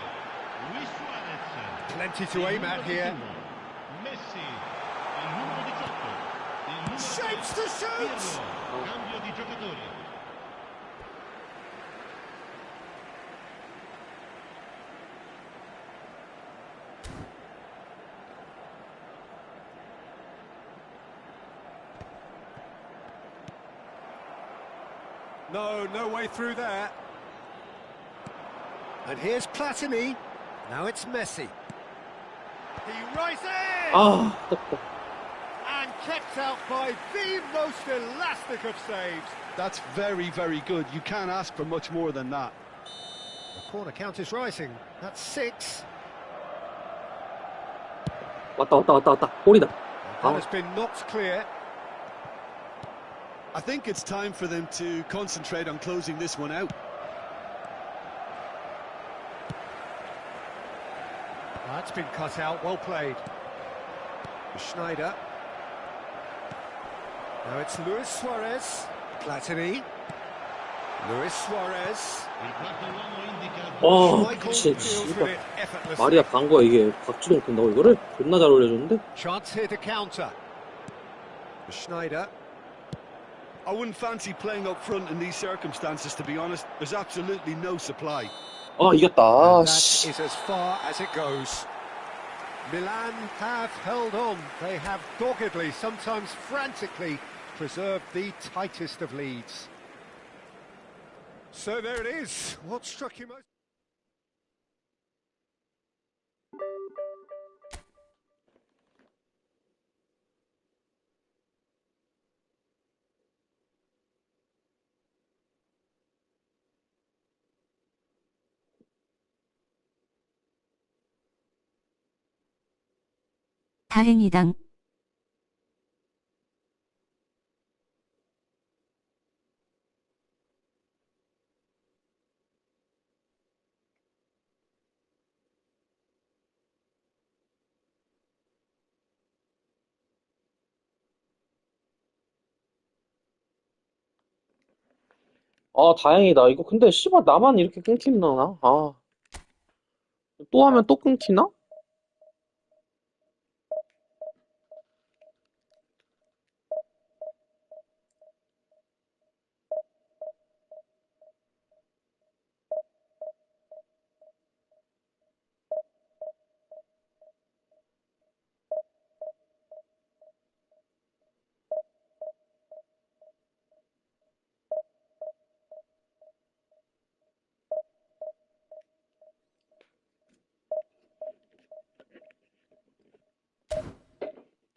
Luis Suarez. Plenty to Il aim numero at here. 21. Messi. Il numero 18. Il numero Shapes to shoot! Pirlo. Cambio di giocatori. No way through there. And here's Platini. Now it's Messi. He rises! 아깝다. And kept out by the most elastic of saves. That's very, very good. You can't ask for much more than that. The corner count is rising. That's 6. 왔다. 골이다. That has been knocked clear. I think it's time for them to concentrate on closing this one out. That's been cut out. Well played. Schneider. Now it's Luis Suarez. Platini. Luis Suarez. Il quarto uomo indica Schmeichel 미친, deals with 씨발. it effortlessly. 마리아 방거야, 이게. 박주동 뜬다고, 이거를? 존나 잘 올려줬는데? Chance here to counter. Schneider. I wouldn't fancy playing up front in these circumstances, to be honest. There's absolutely no supply. 이겼다. And that 씨. is as far as it goes. Milan have held on. They have doggedly, sometimes frantically, preserved the tightest of leads. So there it is. What struck you most? 다행이당. 다행이다. 이거 근데 씨발 나만 이렇게 끊기나? 또 하면 또 끊기나?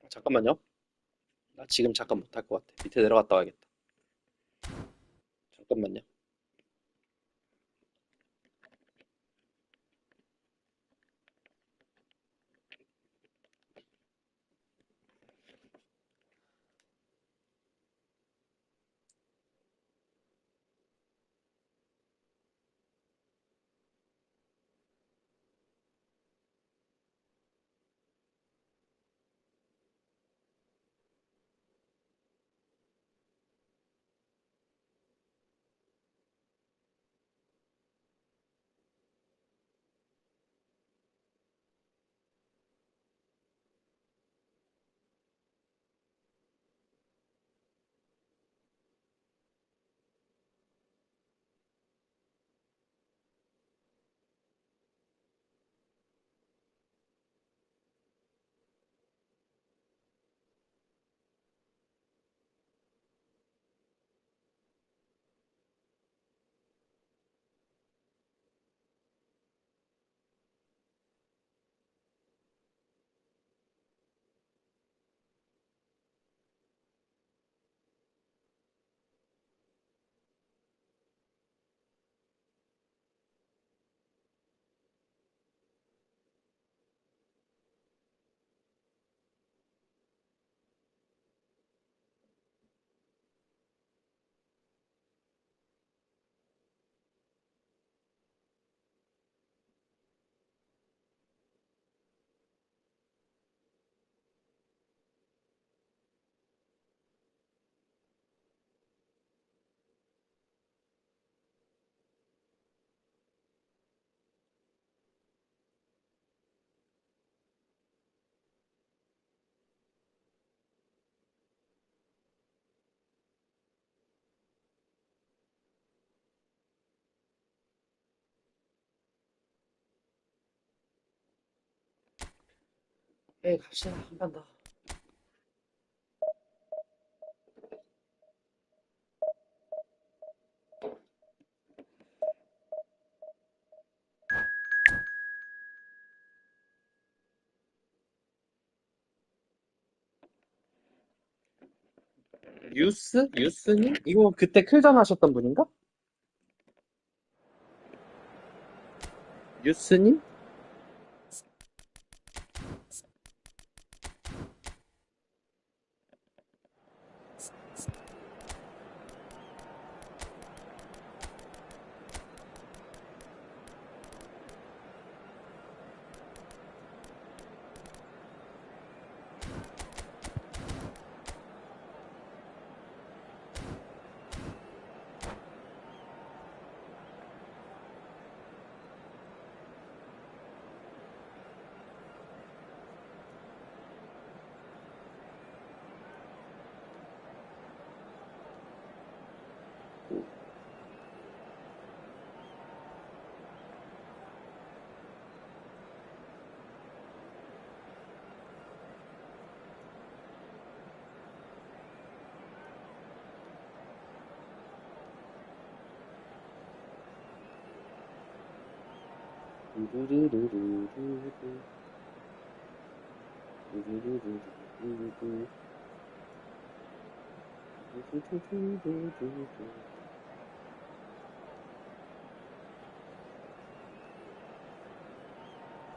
잠깐만요. 나 지금 잠깐 못할 것 같아. 밑에 내려갔다 와야겠다. 잠깐만요. 에이, 갑시다. 한 판 더. 유스? 유스님? 이거 그때 클전 하셨던 분인가? 유스님?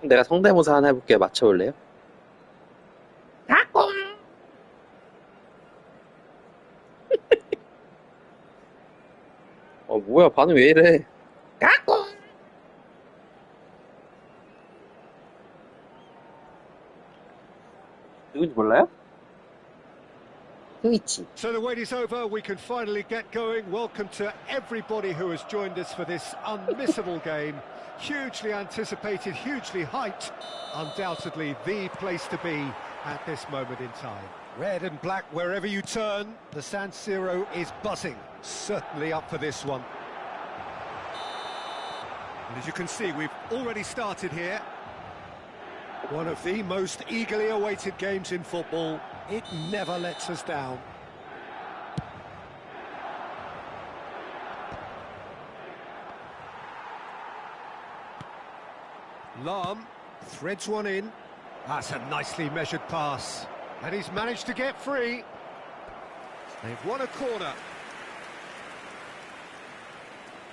내가 성대모사 하나 해볼게요. 맞춰볼래요? 뭐야, 반응 왜 이래? 누군지 몰라요? 스위치. So the wait is over, we can finally get going. Welcome to everybody who has joined us for this unmissable game. Hugely anticipated, hugely hyped. Undoubtedly the place to be at this moment in time. Red and black wherever you turn, the San Siro is buzzing. Certainly up for this one. And as you can see, we've already started here. One of the most eagerly awaited games in football. It never lets us down. Lahm threads one in. That's a nicely measured pass. And he's managed to get free. They've won a corner.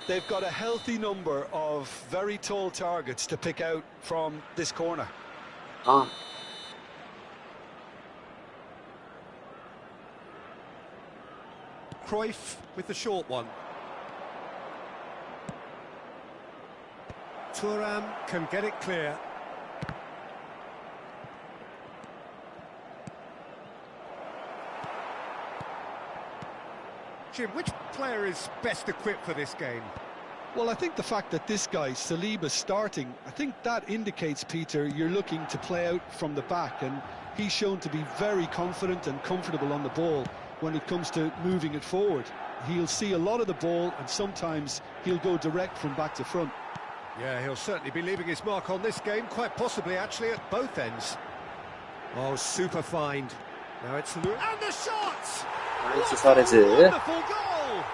They've got a healthy number of very tall targets to pick out from this corner. 아, Cruyff with the short one. Thuram can get it clear. Jim, which player is best equipped for this game? Well, I think the fact that this guy, Saliba's starting, I think that indicates, Peter, you're looking to play out from the back, and he's shown to be very confident and comfortable on the ball when it comes to moving it forward. He'll see a lot of the ball, and sometimes he'll go direct from back to front. Yeah, he'll certainly be leaving his mark on this game, quite possibly actually at both ends. Oh, super find. Now it's... And the shot! 나이스 사레즈. Wonderful goal!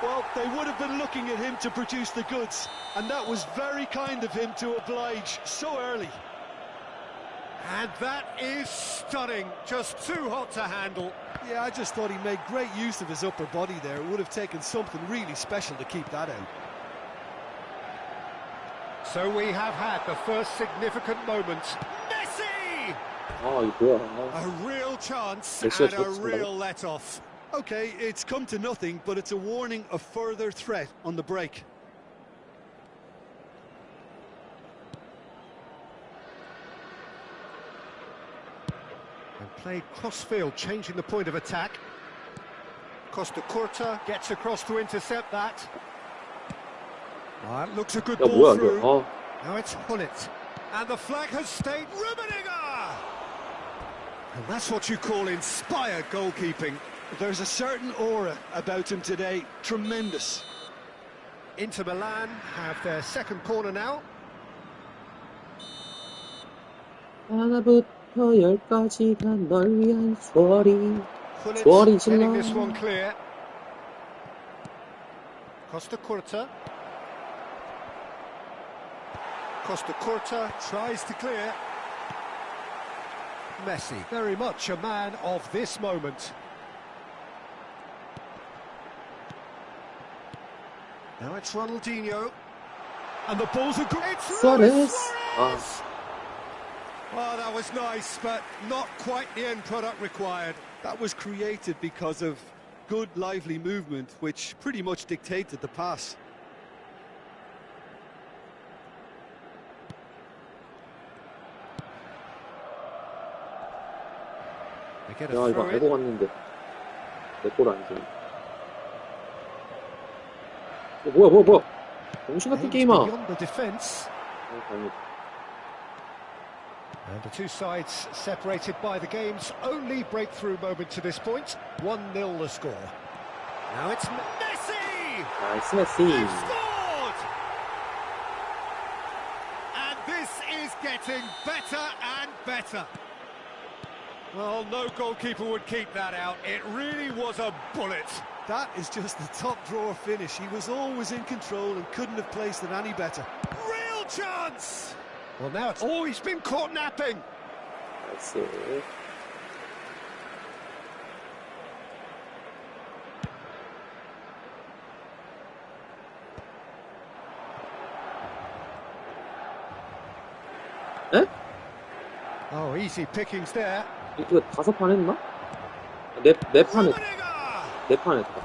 Well, they would have been looking at him to produce the goods, and that was very kind of him to oblige so early. And that is stunning, just too hot to handle. Yeah, I just thought he made great use of his upper body there. It would have taken something really special to keep that out. So we have had the first significant moment. Messi! 이거야. A real chance Messi and a real let-off. Okay, it's come to nothing, but it's a warning of further threat on the break. And played cross-field, changing the point of attack. Costa Curta gets across to intercept that. That looks a good 야, ball 뭐야, through. 이거. Now it's Hullet. And the flag has stayed. Rummenigge! And that's what you call inspired goalkeeping. There's a certain aura about him today. Tremendous. Inter Milan have their second corner now. 하나부터 1부터 10까지 다 널 위한 소리. Pullet 소리 getting this 질러. one clear. Costa Curta. Costa Curta tries to clear. Messi, very much a man of this moment. Now it's Ronaldinho. And the ball's a good... It's Suarez. Suarez! Oh, that was nice, but not quite the end product required. That was created because of good, lively movement, which pretty much dictated the pass. They get a 야, 이거 throw 알고 in. 갔는데. 내 골 아니지. 뭐야. 정신 같은 Aimed 게임아. beyond the defence. 다행이다. And the two sides separated by the game's only breakthrough moment to this point. 1-0 the score. Now it's Messi! 나이스 They've 메시. scored! And this is getting better and better. Well, no goalkeeper would keep that out. It really was a bullet. That is just the top drawer finish. He was always in control and couldn't have placed it any better. Real chance! Well, now it's... Oh, he's been caught napping. 나이스. 에? Oh, easy pickings there. 이거 5판 했나? 네 판 했다. Rummenigge! 4판 했다.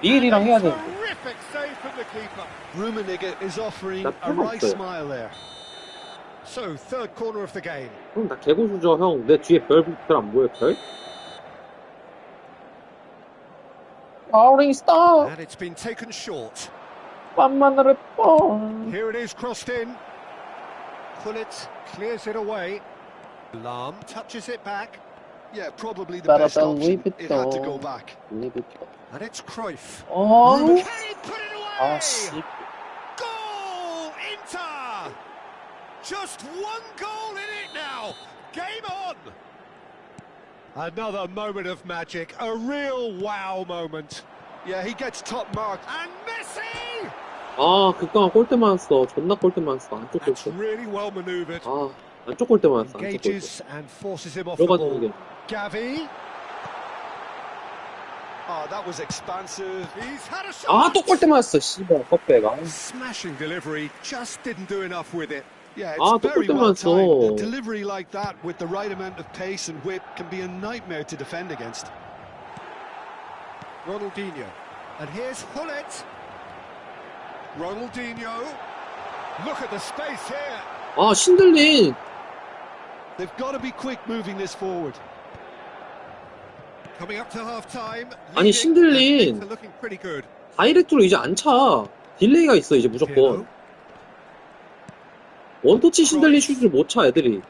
리일이랑 해야 되는데. Terrific save from the keeper. Rummenigge is offering 나 a 필요 right 없어요. smile there. So, third corner of the game. 형, 나 개고수죠, 형. 내 뒤에 별 안 보여, 별? 파울링 스타! And it's been taken short. 빤마늘을 뻔. Here it is, crossed in. Pullet clears it away. Lam touches it back. Yeah, probably the best 따라다 option. It had to go 루이비통. back. 루이비통. And it's Cruyff. 어? Can he put it away? 아, 씨. Goal! Inter! Just one goal in it now. Game on! Another moment of magic. A real wow moment. Yeah, he gets top mark. And Messi! 아, 그니까 골대 맞았어. 존나 골대 맞았어. 안쪽 That's 골대. really well manoeuvred. 아, 안쪽 골대 맞았어. 안쪽 골대. Engages and forces him off the 들어가지고 ball. 이게. Gavi. Oh, that was expansive. He's had a shot. 아, 또 골대 맞았어. 씨발, 컵배가. Smashing delivery. Just didn't do enough with it. Yeah, 아, it's 또 very 골대 well 맞았어. timed. A delivery like that with the right amount of pace and whip can be a nightmare to defend against. Ronaldinho. And here's Hullet. Ronaldinho. Look at the space here. 아, 신들린. They've got to be quick moving this forward. Coming up to half time. 아니, 신들린. They're looking pretty good. 다이렉트로 이제 안 차. 딜레이가 있어, 이제 무조건. 원터치 신들린 슛을 못 차, 애들이.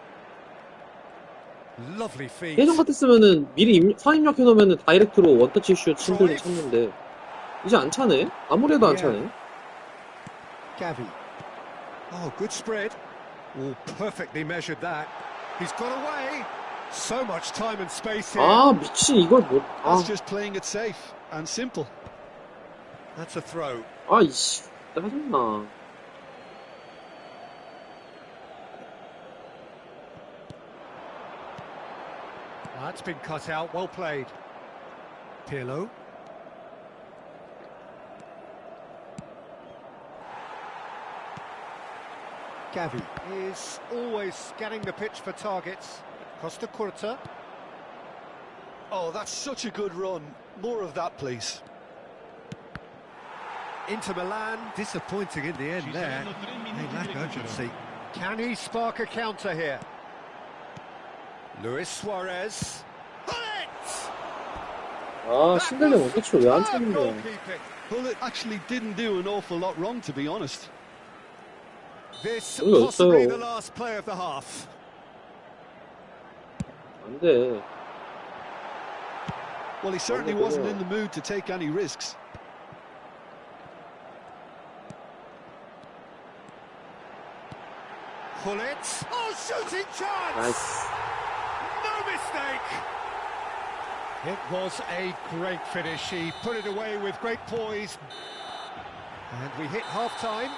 Lovely feet. 예전 같았으면은 미리 선입력 해놓으면은 다이렉트로 원터치 슛 신들린 찼는데. 이제 안 차네? 아무래도 안 차네. Gavi. Oh, good spread. Oh, perfectly measured that. He's got away. So much time and space here. 아, 미친, 이걸 못. 아, That's just playing it safe and simple. That's a throw. 아, 이씨. 짜증나. That's been cut out. Well played. Pirlo. Gavi is always scanning the pitch for targets. Costa Curta. Oh, that's such a good run. More of that, please. Inter Milan, disappointing in the end there. They lack urgency. Can he spark a counter here? Luis Suarez. Bullet! 아, 신들린 원터치를 왜 안 차는 거야? Goalkeeping. Well, it actually didn't do an awful lot wrong, to be honest. This 여기 possibly 없어요. the last play of the half. 안 돼. Well, he certainly Oh, wasn't yeah. in the mood to take any risks. Bullet. Oh, shooting chance! 나이스. mistake! It was a great finish. He put it away with great poise. And we hit half-time.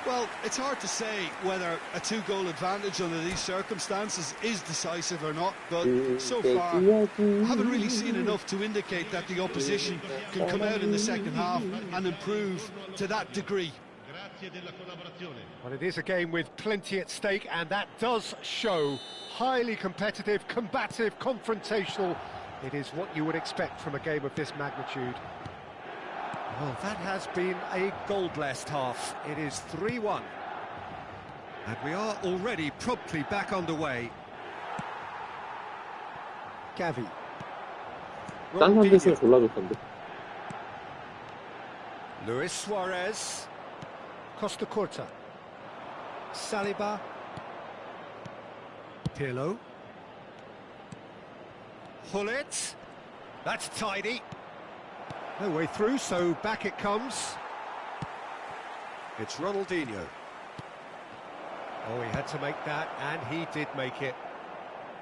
Well, it's hard to say whether a two-goal advantage under these circumstances is decisive or not, but so far, I haven't really seen enough to indicate that the opposition can come out in the second half and improve to that degree. Well, it is a game with plenty at stake, and that does show. Highly competitive, combative, confrontational. It is what you would expect from a game of this magnitude. Well, that has been a goal-blessed half. It is 3-1. And we are already promptly back underway. Gavi. 딴 사람 됐으면 졸라 좋던데. Luis Suarez. Costa Curta. Saliba. Pirlo. Hullet. That's tidy. No way through, so back it comes. It's Ronaldinho. Oh, he had to make that, and he did make it.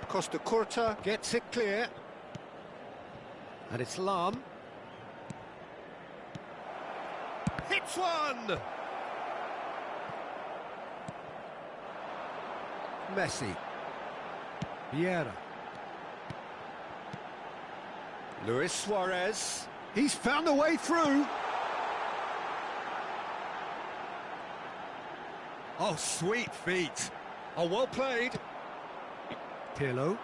Costa Curta gets it clear. And it's Lam. Hits one! Messi. Vieira. Luis Suarez. He's found a way through. Oh, sweet feet. Oh, well played. Pirlo.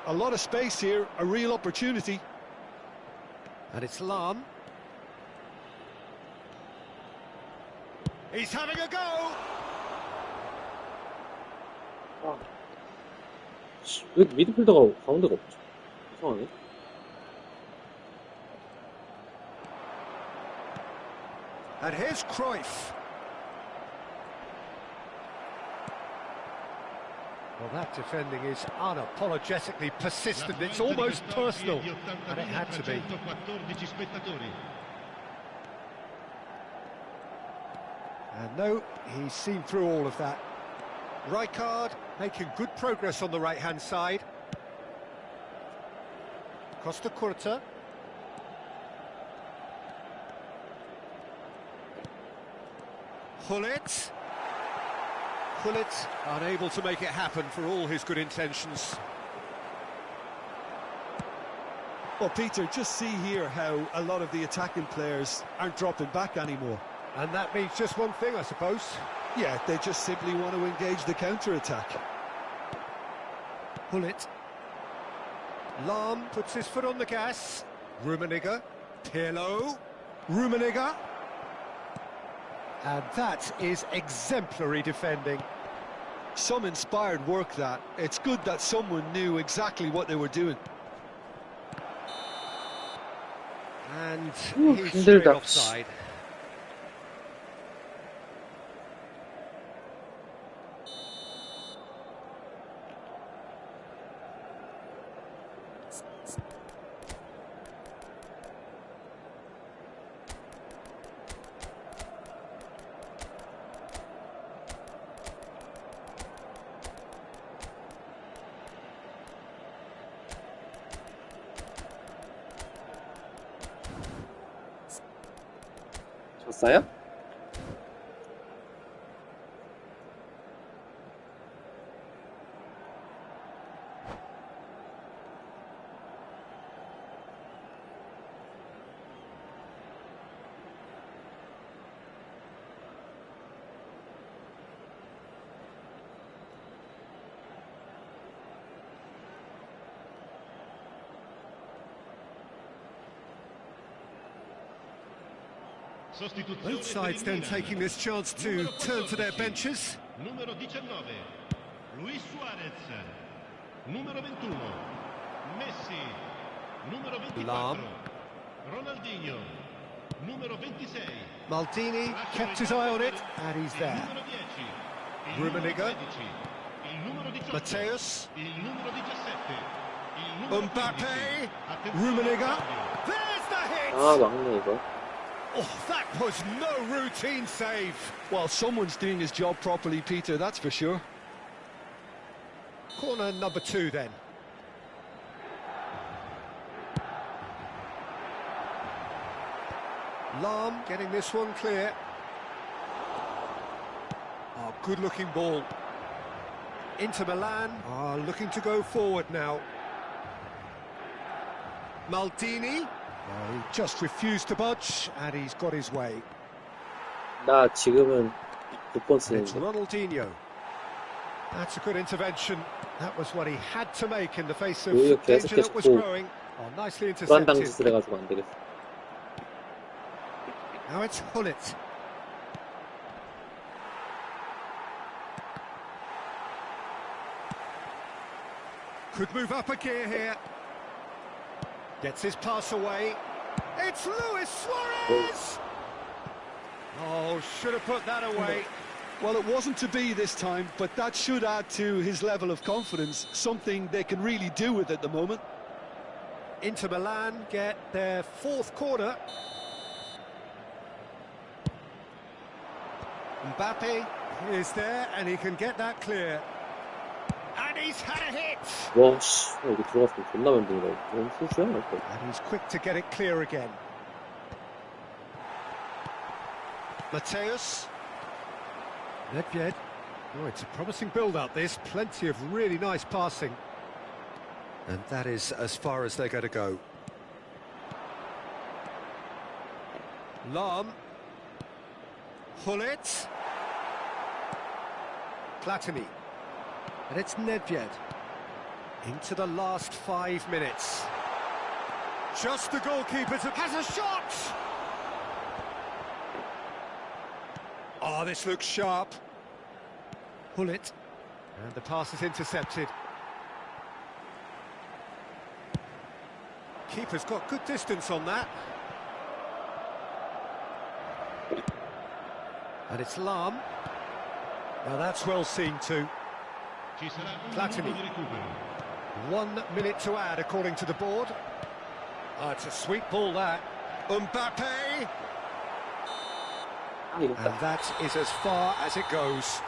A lot of space here, a real opportunity. And it's Lam. He's having a go. 왜 미드필더가 가운데가 없지? 이상하네. And here's Cruyff. Well, that defending is unapologetically persistent. It's almost personal, and it had to be. And no, he's seen through all of that. Rijkaard making good progress on the right-hand side. Costa Curta. Hullet. Hullet unable to make it happen for all his good intentions. Well, Peter, just see here how a lot of the attacking players aren't dropping back anymore. And that means just one thing, I suppose. Yeah, they just simply want to engage the counter-attack. Hullet. Lam puts his foot on the gas. Rummenigge. Pirlo. Rummenigge. And that is exemplary defending. Some inspired work, that. It's good that someone knew exactly what they were doing. And he's straight offside. 졌어요? Both sides then taking this chance to turn to their benches. Numero 19, Luis Suarez. Numero 21, Messi. Numero 24, Lam. Ronaldinho. Numero 26, Maldini kept his eye on it, and he's there. numero 10, il Rummenigge. numero 16, il numero 18, Mateus. il numero 17, il numero 15. Mbappe. Attenzione, Rummenigge. There's the hit! 아, 막네, 이거. Oh, that was no routine save. Well, someone's doing his job properly, Peter, that's for sure. Corner number 2 then. Lahm getting this one clear. Oh, good-looking ball. Inter Milan are looking to go forward now. Maldini. Oh, he just refused to budge, and he's got his way. 나 지금은 6번 It's 쓰는데. Ronaldinho. That's a good intervention. That was what he had to make in the face of 오히려 danger that was 계속해서 growing. Oh, nicely 불안당 intercepted. 짓을 해가지고 안 되겠어. Now it's Hullet. Could move up a gear here. Gets his pass away. It's Luis Suarez! Oh, should have put that away. Well, it wasn't to be this time, but that should add to his level of confidence, something they can really do with at the moment. Inter Milan get their fourth corner. Mbappe is there, and he can get that clear. And he's had a hit! 와, 씨, 여기 들어갔으면 존나 만들어. 너무 소수야, 이거. And he's quick to get it clear again. Mateus. Nedved. Oh, it's a promising build-up, this. Plenty of really nice passing. And that is as far as they're going to go. Lahm. Hullet. Platini. And it's Nedved. Into the last 5 minutes. Just the goalkeeper has a shot! Oh, this looks sharp. Hullet. And the pass is intercepted. Keeper's got good distance on that. And it's Lahm. Now that's well seen too. Platini. 1 minute to add according to the board. Oh, it's a sweet ball that. Mbappe! And that is as far as it goes.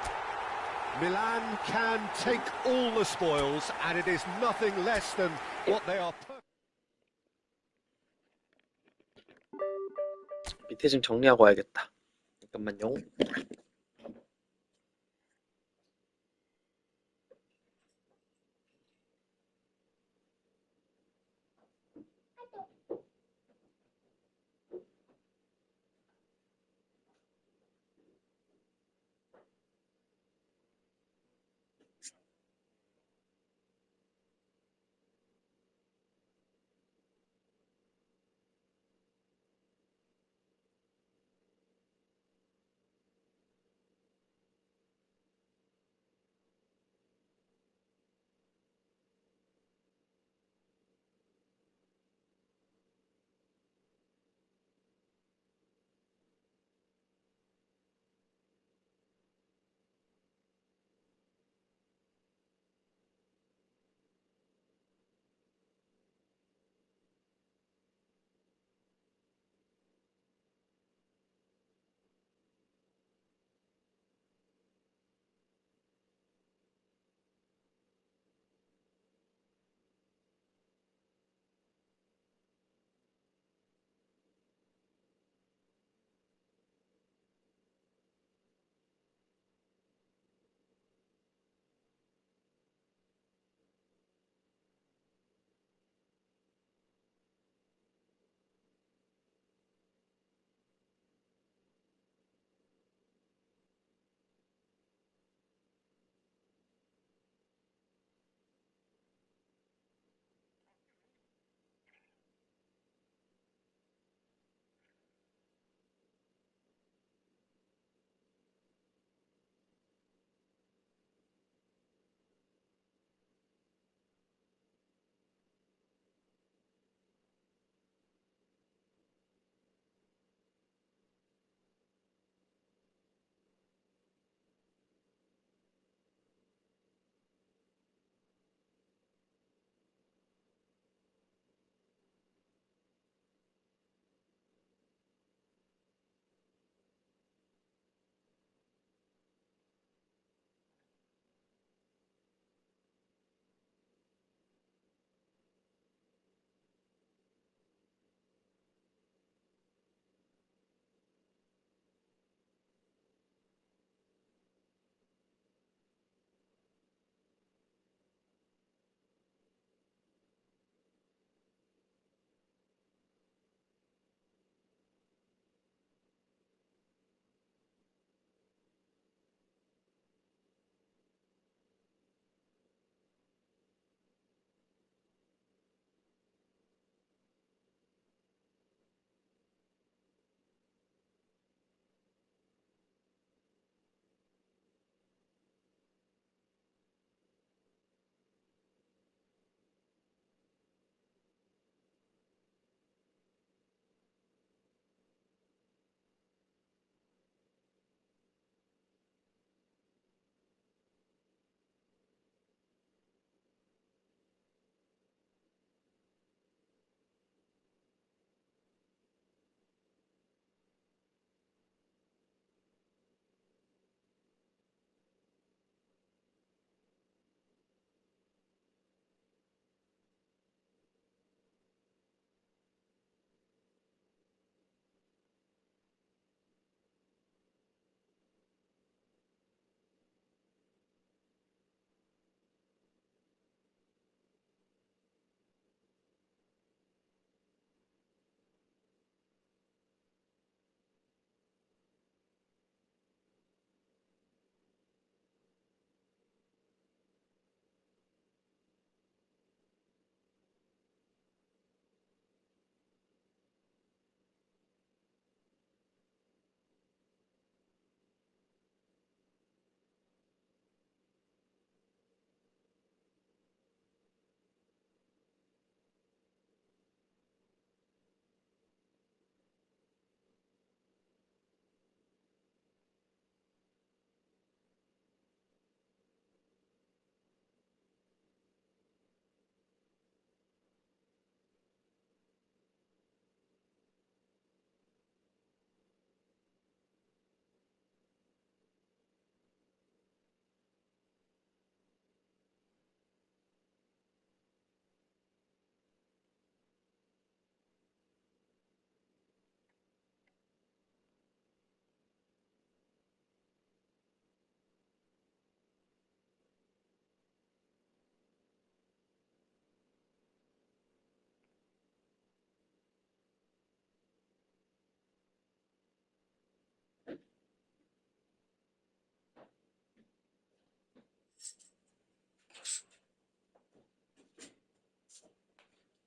Milan can take all the spoils, and it is nothing less than what they are. 밑에 좀 정리하고 와야겠다. 잠깐만요.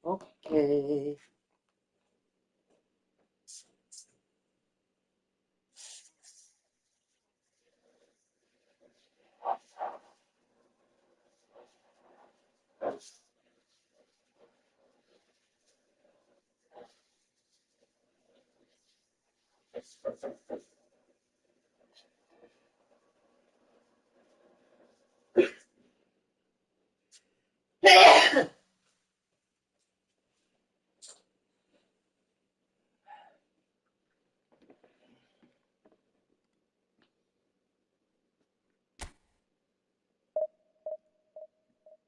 오케이.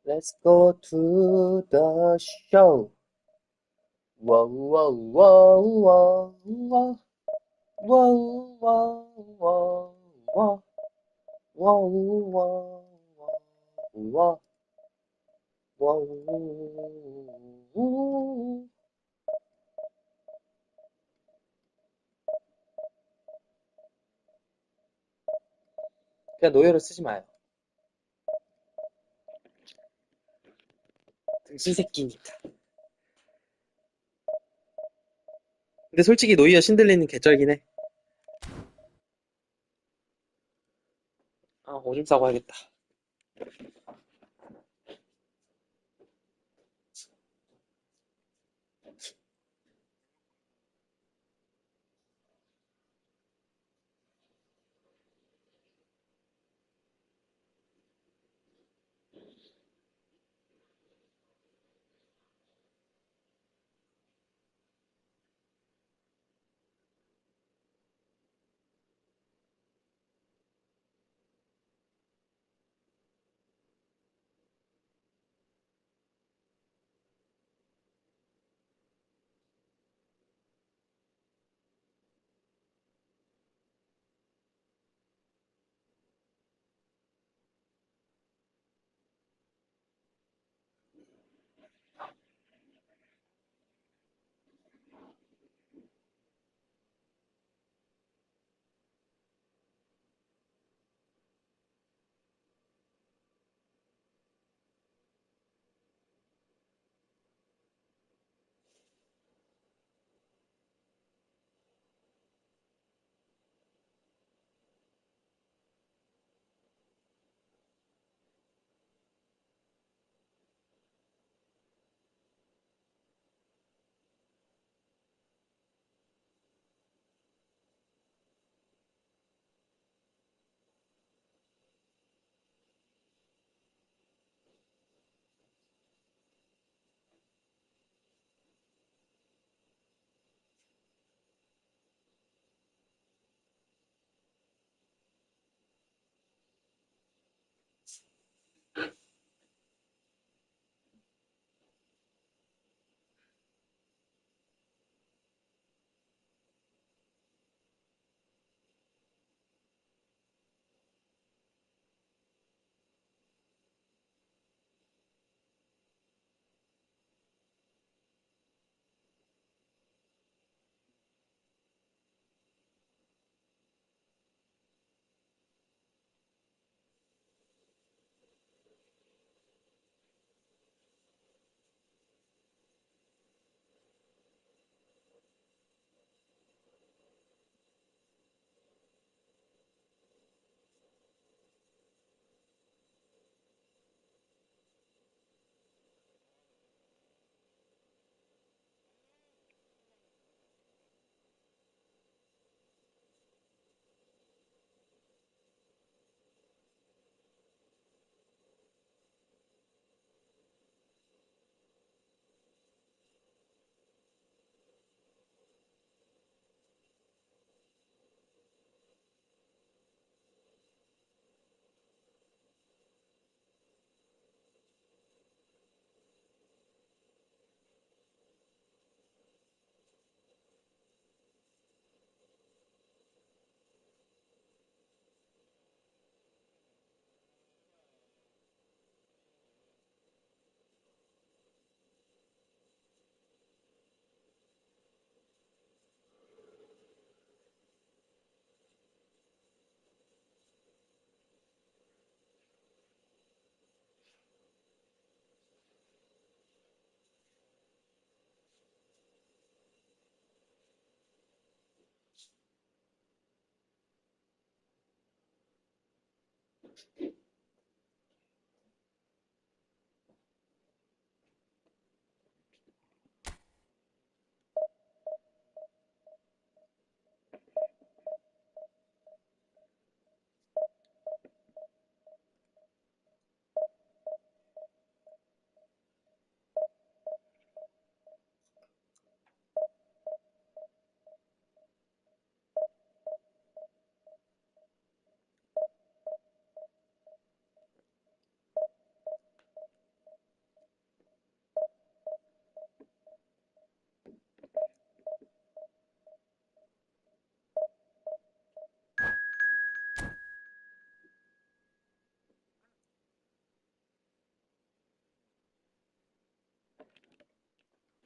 Let's go to the show. Whoa, whoa, whoa, whoa, whoa. Whoa, whoa, whoa, whoa. Whoa, whoa, whoa, whoa, whoa. 그냥 노예로 쓰지 마요. 등신 새끼니까. 근데 솔직히 노이어 신들리는 개쩔긴 해. 아, 오줌 싸고 하겠다.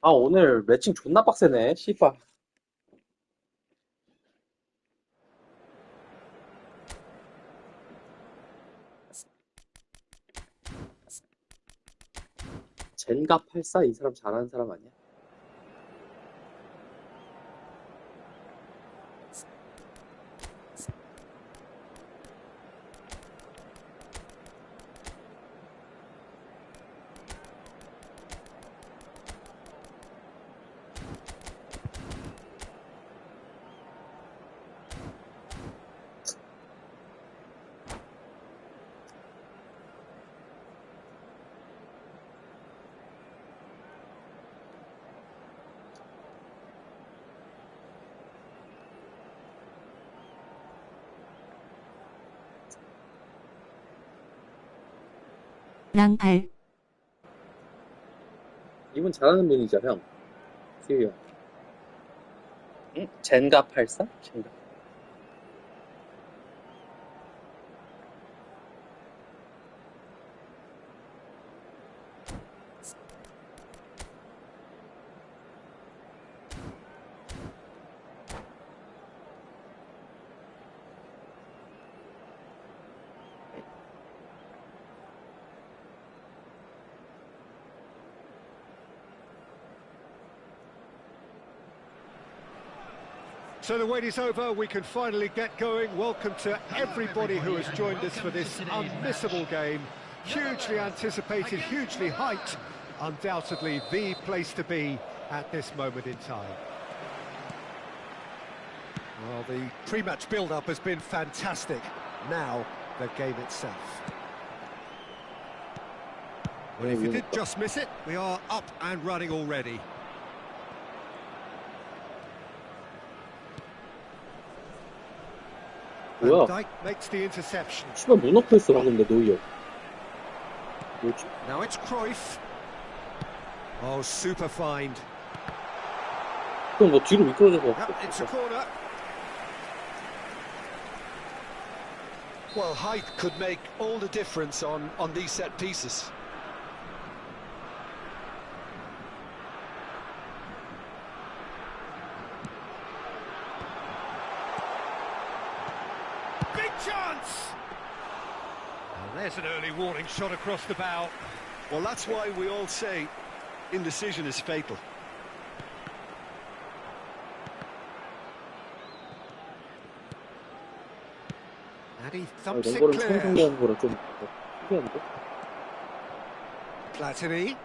아, 오늘 매칭 존나 빡세네. 씨발. 젠가 84 이 사람 잘하는 사람 아니야? 랑팔. 이분 잘하는 분이죠, 형. 수유 형. 응? 젠가 84? 젠가. So the wait is over, we can finally get going. Welcome to everybody who has joined us for this unmissable game. Hugely anticipated, hugely hyped. Undoubtedly the place to be at this moment in time. Well, the pre-match build-up has been fantastic. Now, the game itself. Well, if you did just miss it, we are up and running already. 뭐야? Dyke makes the interception. 씨발 문 앞에 있어 근데 노이어. 뭐지? Now it's Cruyff. Oh, super find. 그럼 뭐 뒤로 미끄러져서. Yep, it's a corner. Well, height could make all the difference on these set pieces. Big chance! And there's an early warning shot across the bow. Well, that's why we all say indecision is fatal. And he thumps it 랭거를 처음 clear. 상대하는 거라 좀 특이한데? Platini.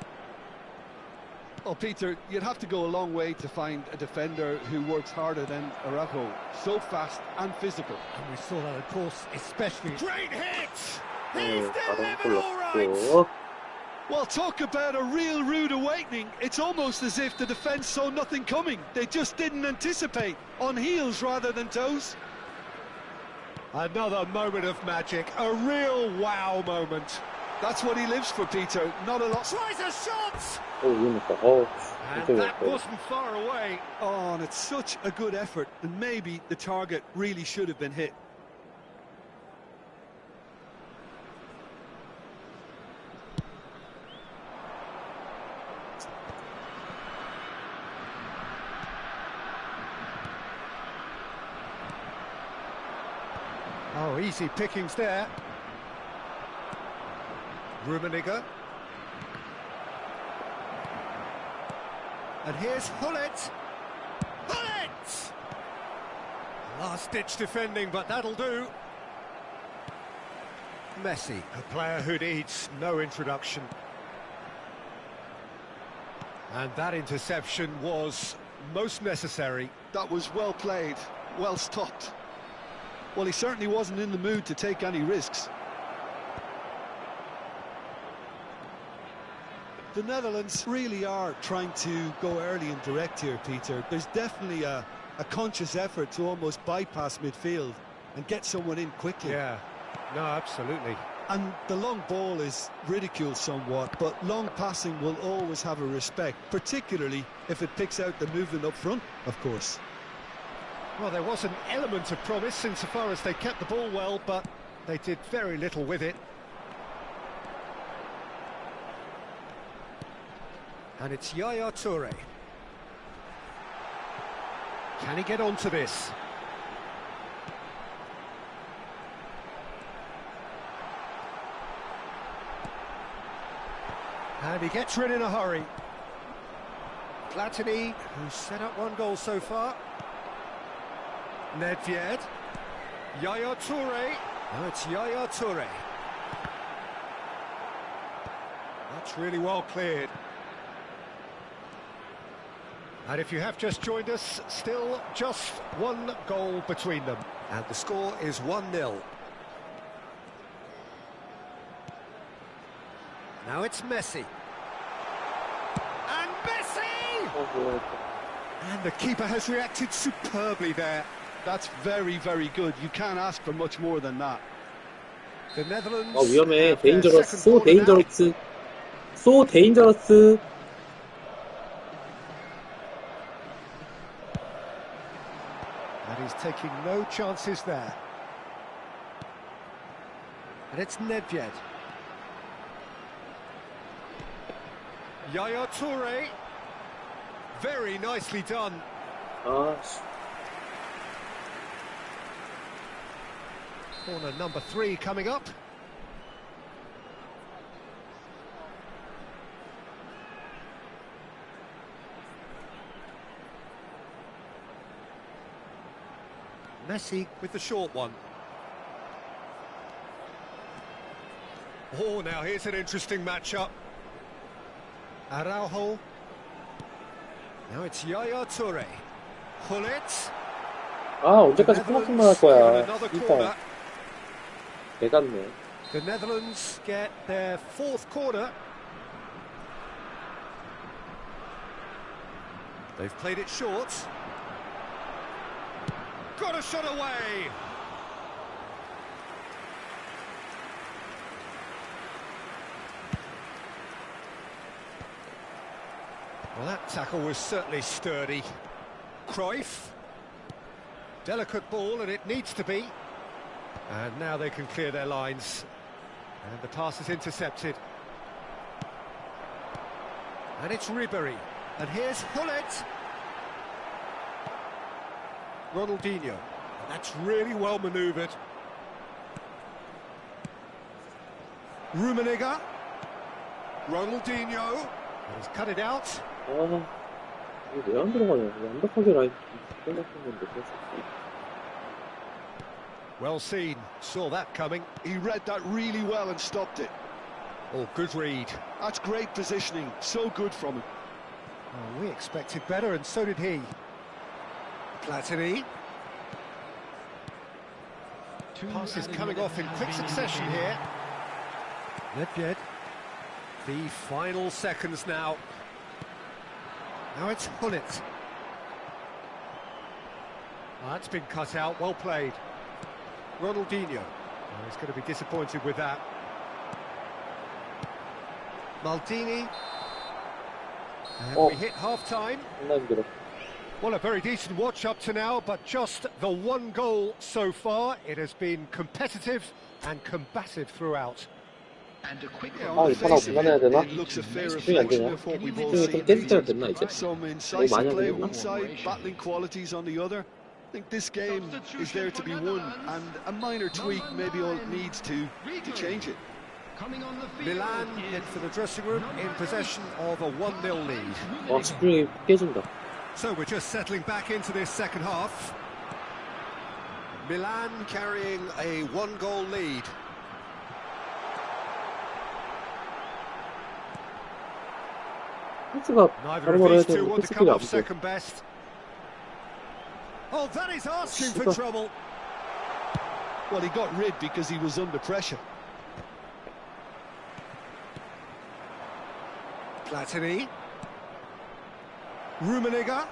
Oh, Peter, you'd have to go a long way to find a defender who works harder than Araujo. So fast and physical. And we saw that, of course, especially... Great hit! 어, He's 바람 delivered all right! 골랐고. Well, talk about a real rude awakening. It's almost as if the defence saw nothing coming. They just didn't anticipate. On heels rather than toes. Another moment of magic, a real wow moment. That's what he lives for, Peter. Not a lot. Tries a shot! 위험했다. 어우, And that wasn't far away. Oh, and it's such a good effort. And maybe the target really should have been hit. Oh, easy pickings there. Rummenigge. And here's Hullet. Hullet! Last-ditch defending, but that'll do. Messi, a player who needs no introduction. And that interception was most necessary. That was well played, well stopped. Well, he certainly wasn't in the mood to take any risks. The Netherlands really are trying to go early and direct here, Peter. There's definitely a conscious effort to almost bypass midfield and get someone in quickly. Yeah, no, absolutely. And the long ball is ridiculed somewhat, but long passing will always have a respect, particularly if it picks out the movement up front, of course. Well, there was an element of promise insofar as they kept the ball well, but they did very little with it. And it's Yaya Toure. Can he get onto this? And he gets rid in a hurry. Platini, who's set up one goal so far. Nedved. Yaya Toure. Now it's Yaya Toure. That's really well cleared. And if you have just joined us, still just one goal between them. And the score is 1-0. Now it's Messi. And Messi! And the keeper has reacted superbly there. That's very, very good. You can't ask for much more than that. The Netherlands. 위험해. have their dangerous. second So corner now. dangerous. So dangerous. And he's taking no chances there. And it's Nedved. Yaya Toure. Very nicely done. 아, Corner number 3 coming up. Messi with the short one. Oh, now here's an interesting matchup. Araujo. Now it's Yaya Toure. Hullet. 아 언제까지 플러팅만 할 거야. Another 일단 corner. 개같네. The Netherlands get their 4th corner. They've played it short. Got a shot away. Well, that tackle was certainly sturdy. Cruyff. Delicate ball, and it needs to be. And now they can clear their lines. And the pass is intercepted. And it's Ribéry. And here's Hullet. Ronaldinho. And that's really well manoeuvred. Rummenigge. Ronaldinho. And he's cut it out. 아, 이거 왜 안 들어가냐. 완벽하게 라인 생각한 건데. Well seen. Saw that coming. He read that really well and stopped it. Oh, good read. That's great positioning. So good from him. Oh, we expected better, and so did he. Platini. Passes coming off in quick succession here. Nedved. The final seconds now. Now it's Hullet. Oh, that's been cut out. Well played. Ronaldinho. Oh, he's going to be disappointed with that. Maldini. And we hit half-time. 존나 힘들어. Well, a very decent watch up to now, but just the one goal so far. It has been competitive and combative throughout. 아, 이거 하나 그만해야 되나? It looks a fair 집중이 안 reflection 되냐? of what we've all 집중이 좀 seen. 깨져야 됐나 이제? Some 많이 incisive 하게 play 되나? one side, battling qualities on the other. I think this game is there to be won, and a minor tweak maybe all it needs to change it. Milan head for the dressing room in possession of a 1-0 lead. 와, 집중이 깨진다. So we're just settling back into this second half. Milan carrying a 1-goal lead. 패스가 Neither of 바로바로 해야 these two 되는데 want to come 패스가 안 off 돼. second best. Oh, that is asking for Super. trouble. Well, he got rid because he was under pressure. Platini. Rummenigge.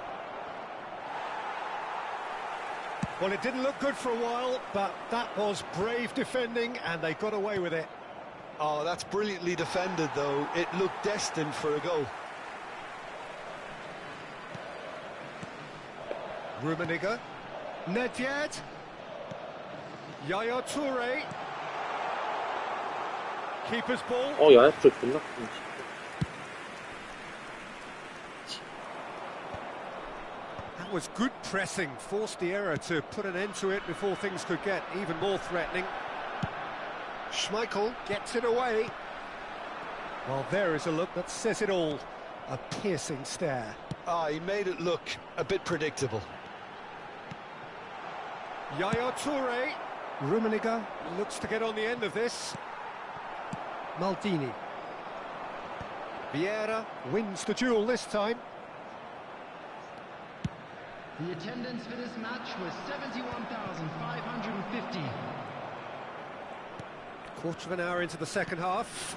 Well, it didn't look good for a while, but that was brave defending, and they got away with it. Oh, that's brilliantly defended, though. It looked destined for a goal. Rummenigge. Nedved. Yaya Toure. Keeper's ball. 야야 저 존나 큰 That was good pressing, forced the error to put an end to it before things could get even more threatening. Schmeichel gets it away. Well, there is a look that says it all. A piercing stare. Ah, he made it look a bit predictable. Yaya Toure. Rummenigge looks to get on the end of this. Maldini. Vieira wins the duel this time. The attendance for this match was 71,550. Quarter of an hour into the second half.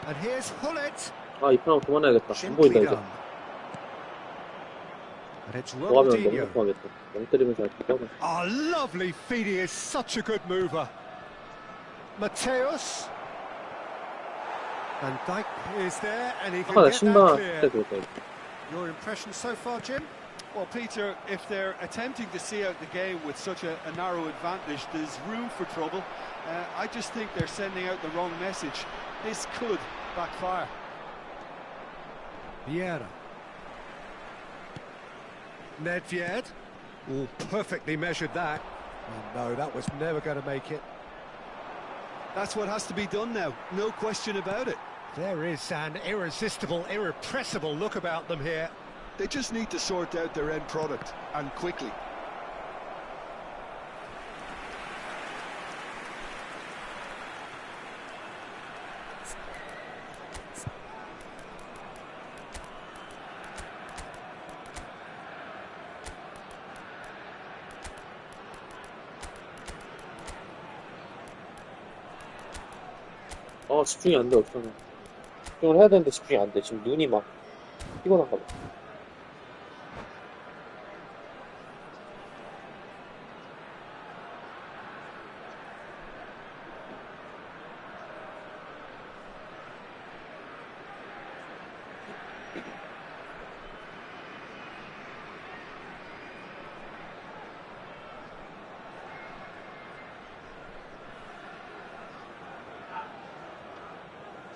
And here's Hullet. 이 편하고 그만해야겠다. 안 보인다 Gently 이제. done. And it's 뭐 하면 너무 Ronaldinho. 좋아하겠다. 영 때리면서 할 때. Oh, lovely feed. He is such a good mover. Mateus. Van Dijk is there, and he can 나 get 신발 that 진짜 clear. 그랬다. 이거. Your impression so far, Jim? Well, Peter, if they're attempting to see out the game with such a narrow advantage, there's room for trouble. I just think they're sending out the wrong message. This could backfire. Vieira. Nedved. Oh, perfectly measured that. Oh, no, that was never going to make it. That's what has to be done now. No question about it. There is an irresistible, irrepressible look about them here. They just need to sort out their end product, and quickly. 집중이 안 돼, 어떡하냐. 집중을 해야 되는데 집중이 안 돼. 지금 눈이 막 피곤한가 봐.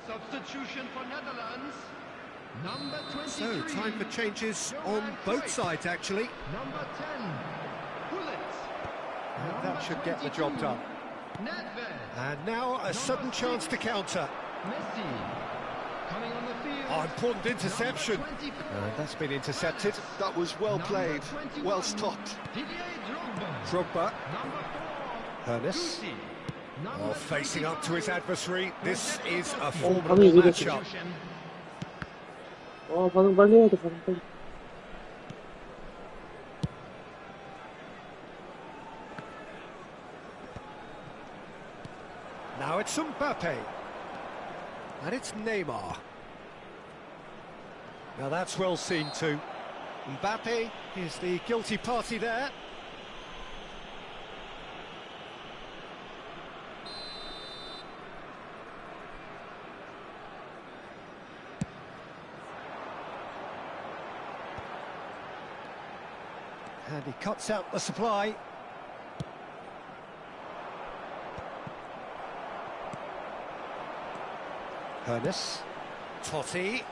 Substitution for Netherlands. Number 23. So, time for changes on both sides, actually. Number 10. Hullet. And that should get the job done. Nedved. And now a sudden chance to counter. Messi. Coming on the field. Oh, important interception. Number 24. That's been intercepted. That was well played, well stopped. Didier Drogba. Drogba. Number 4. Ernest. Guti. Oh, facing up to his adversary. This is a 반응이 formidable 왜 이렇게 matchup. 반응 빨리 해야 돼, 반응 빨리. Now it's Mbappe. And it's Neymar. Now that's well seen too. Mbappe is the guilty party there. And he cuts out the supply. Ernest. Totti.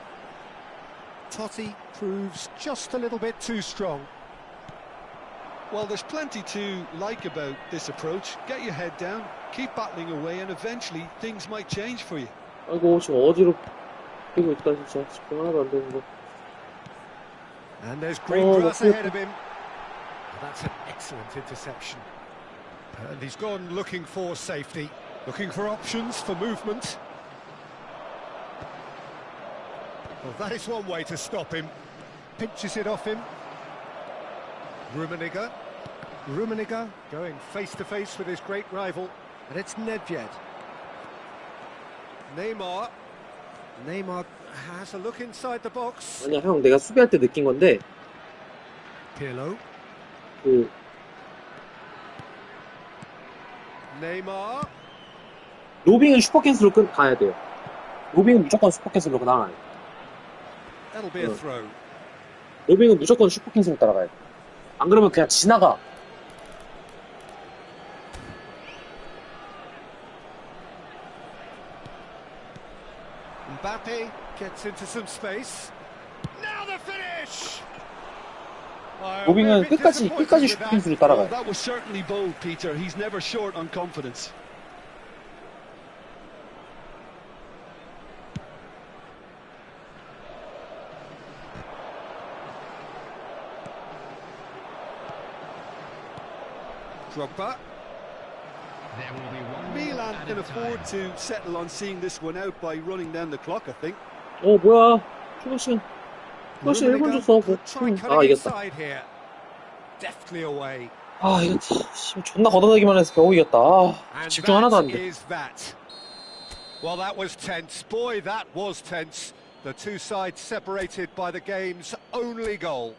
Totti proves just a little bit too strong. Well, there's plenty to like about this approach. Get your head down, keep battling away, and eventually things might change for you. 아이고, 지금 어지럽 뛰고 있다, 진짜. 집중 하나도 안 되는 거. And there's green grass ahead of him. That's an excellent interception. And he's gone looking for safety, looking for options for movement. Well, that is one way to stop him. Pinches it off him. Rummenigge. Rummenigge going face-to-face with his great rival. And it's Nedved. Neymar. Neymar has a look inside the box. 아니야, 형, 내가 수비할 때 느낀 건데, Pirlo. 그, Neymar. 로빙은 슈퍼캔슬로 가야 돼요. 로빙은 무조건 슈퍼캔슬로 나가야 돼. That'll be a throw. 로빙은 무조건 슈퍼캔슬로 따라가야 돼. 안 그러면 그냥 지나가. Mbappe gets into some space. Now the finish. 로빙은 끝까지 슈퍼캔슬로 따라가야 돼. That was certainly bold, Peter. He's never short on confidence. Drogba. There will be one Milan at can a afford time. to settle on seeing this one out by running down the clock, I think. 뭐야. 추가 시간 1분 줬어. Try 아, cutting 이겼다. inside here. Deftly away. 아, 이겼다. 존나 걷어내기만 해서 겨우 이겼다. And 집중 하나도 안 that 돼. is that. Well, that was tense. Boy, that was tense. The two sides separated by the game's only goal.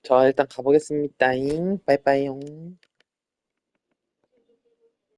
저 일단 가보겠습니다. 빠이빠이용.